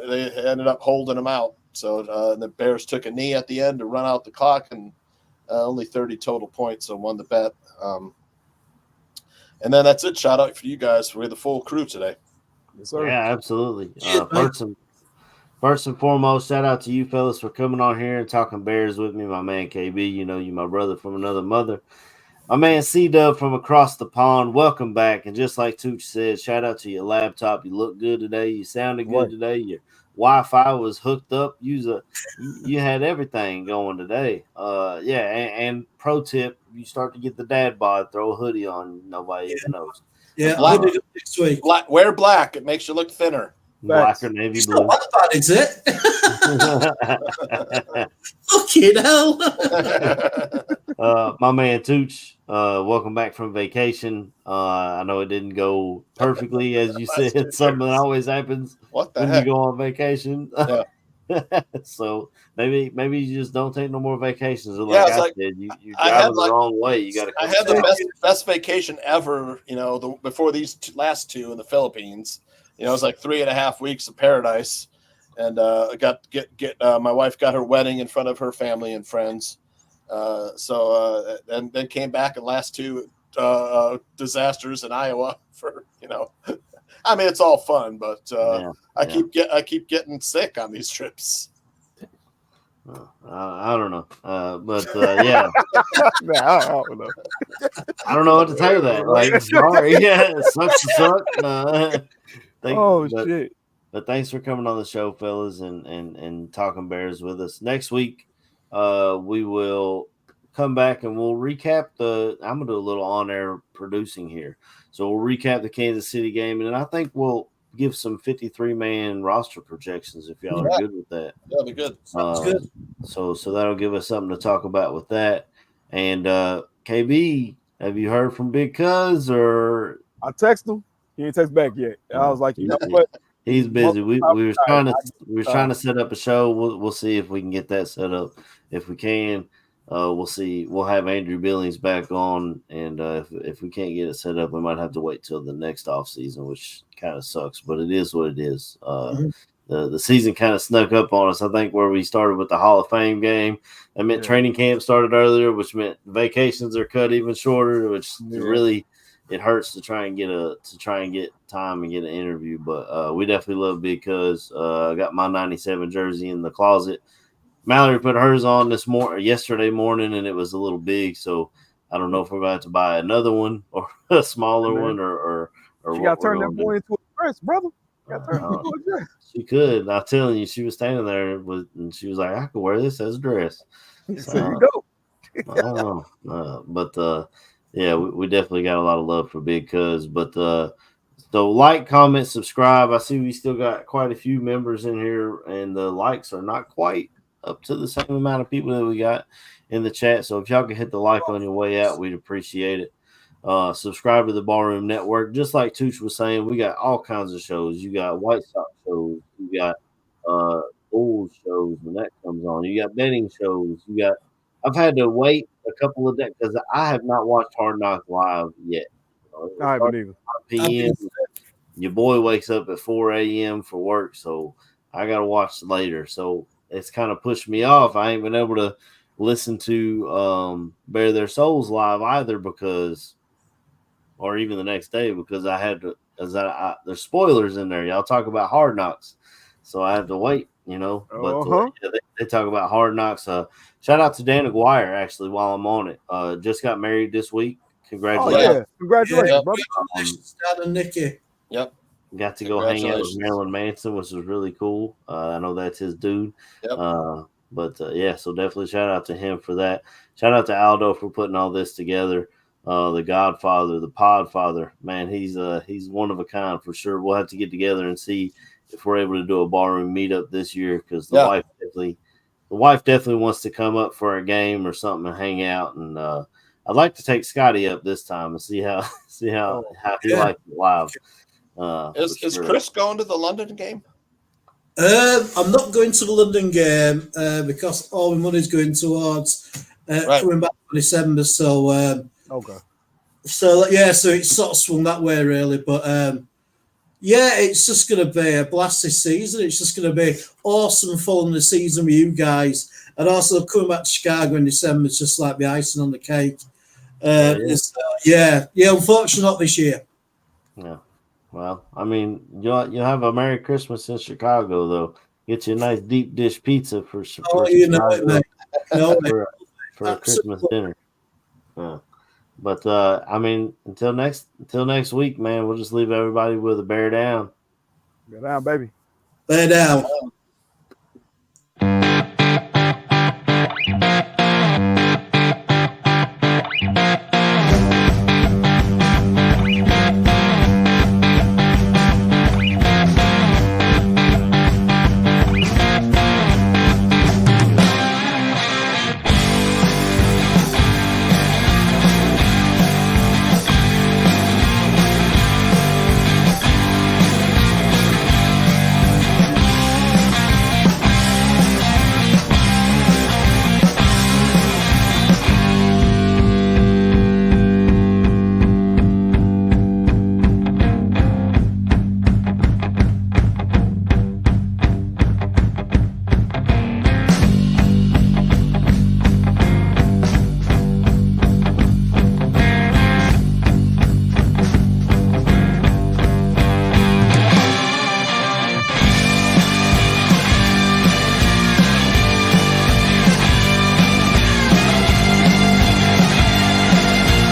they ended up holding them out. So the Bears took a knee at the end to run out the clock, and only 30 total points, so won the bet. And then that's it. Shout out for you guys. We're the full crew today. Yes, sir. Yeah, absolutely. First and foremost, shout out to you fellas for coming on here and talking Bears with me. My man KB, you my brother from another mother. My man C-Dub from across the pond, welcome back. And just like Tooch said, shout out to your laptop. You look good today. You sounded good today. Your Wi-Fi was hooked up. You had everything going today. And pro tip, you start to get the dad bod, throw a hoodie on. Nobody even knows. Yeah, I did it next week. Wear black. It makes you look thinner. Black or navy It's blue. not that bad, is it? Fucking hell. My man Tooch, welcome back from vacation. I know it didn't go perfectly, as you said. Something always happens when you go on vacation. Yeah. So maybe you just don't take no more vacations. Or Yeah, like I like, said, you drive the wrong way. You got to. I had the best vacation ever. Before these last two in the Philippines. It was like 3.5 weeks of paradise, and I got my wife got her wedding in front of her family and friends. And then came back and last two disasters in Iowa for I mean, it's all fun, but I keep getting sick on these trips. I don't know, yeah. I don't know. I don't know what to tell you that. Like, sorry, yeah, it sucks to suck. Shit. But thanks for coming on the show, fellas, and talking Bears with us. Next week, we will come back and we'll recap I'm going to do a little on-air producing here. So we'll recap the Kansas City game, and I think we'll give some 53-man roster projections if y'all are good with that. That'll be good. Sounds good. So that'll give us something to talk about with that. And KB, have you heard from Big Cuz or? I text him. He ain't text back yet. I was like, you know what? He's busy. We were trying to set up a show. We'll see if we can get that set up. If we can, we'll see. We'll have Andrew Billings back on, and if we can't get it set up, we might have to wait till the next off season, which kind of sucks. But it is what it is. The season kind of snuck up on us. I think where we started with the Hall of Fame game, that meant training camp started earlier, which meant vacations are cut even shorter, which really. It hurts to try and get time and get an interview, but we definitely love Big Cuz. I got my 97 jersey in the closet. Mallory put hers on yesterday morning, and it was a little big, so I don't know if we're going to have to buy another one or a smaller one or she got to turn that boy into a dress, brother. She could. I'm telling you, she was standing there and she was like, "I could wear this as a dress." So you go. I don't know, but. Yeah, we definitely got a lot of love for Big Cuz. But so like, comment, subscribe. I see we still got quite a few members in here, and the likes are not quite up to the same amount of people that we got in the chat. So if y'all can hit the like on your way out, we'd appreciate it. Subscribe to the Ballroom Network. Just like Tooch was saying, we got all kinds of shows. You got White Sox shows. You got Bulls shows when that comes on. You got betting shows. I've had to wait a couple of days because I have not watched Hard Knocks live yet. I haven't either. 5 p.m. Your boy wakes up at 4 a.m. for work, so I got to watch later. So it's kind of pushed me off. I ain't been able to listen to Bare Their Souls live either or even the next day because I had to. There's spoilers in there. Y'all talk about Hard Knocks, so I have to wait. But they talk about Hard Knocks. Shout out to Dan Aguirre, actually, while I'm on it. Just got married this week. Congratulations. Oh, yeah. Congratulations, brother. Congratulations, Dad and Nikki. Yep. Got to go hang out with Marilyn Manson, which was really cool. I know that's his dude. Yep. But yeah, so definitely shout out to him for that. Shout out to Aldo for putting all this together. The Godfather, the Podfather, man, he's one of a kind for sure. We'll have to get together and see if we're able to do a ballroom meetup this year because the wife definitely wants to come up for a game or something and hang out. And I'd like to take Scotty up this time and see how he likes it live. Is Chris going to the London game? I'm not going to the London game because all my money's going towards coming back for December. So Okay. So it's sort of swung that way really, but it's just going to be a blast this season. It's just going to be awesome following the season with you guys, and also coming back to Chicago in December is just like the icing on the cake. Unfortunately not this year. Yeah. Well, I mean, you'll have a Merry Christmas in Chicago, though. Get you a nice deep dish pizza for Chicago, for a Christmas dinner. But I mean, until next week, man, we'll just leave everybody with a bear down. Go down, baby. Bear down.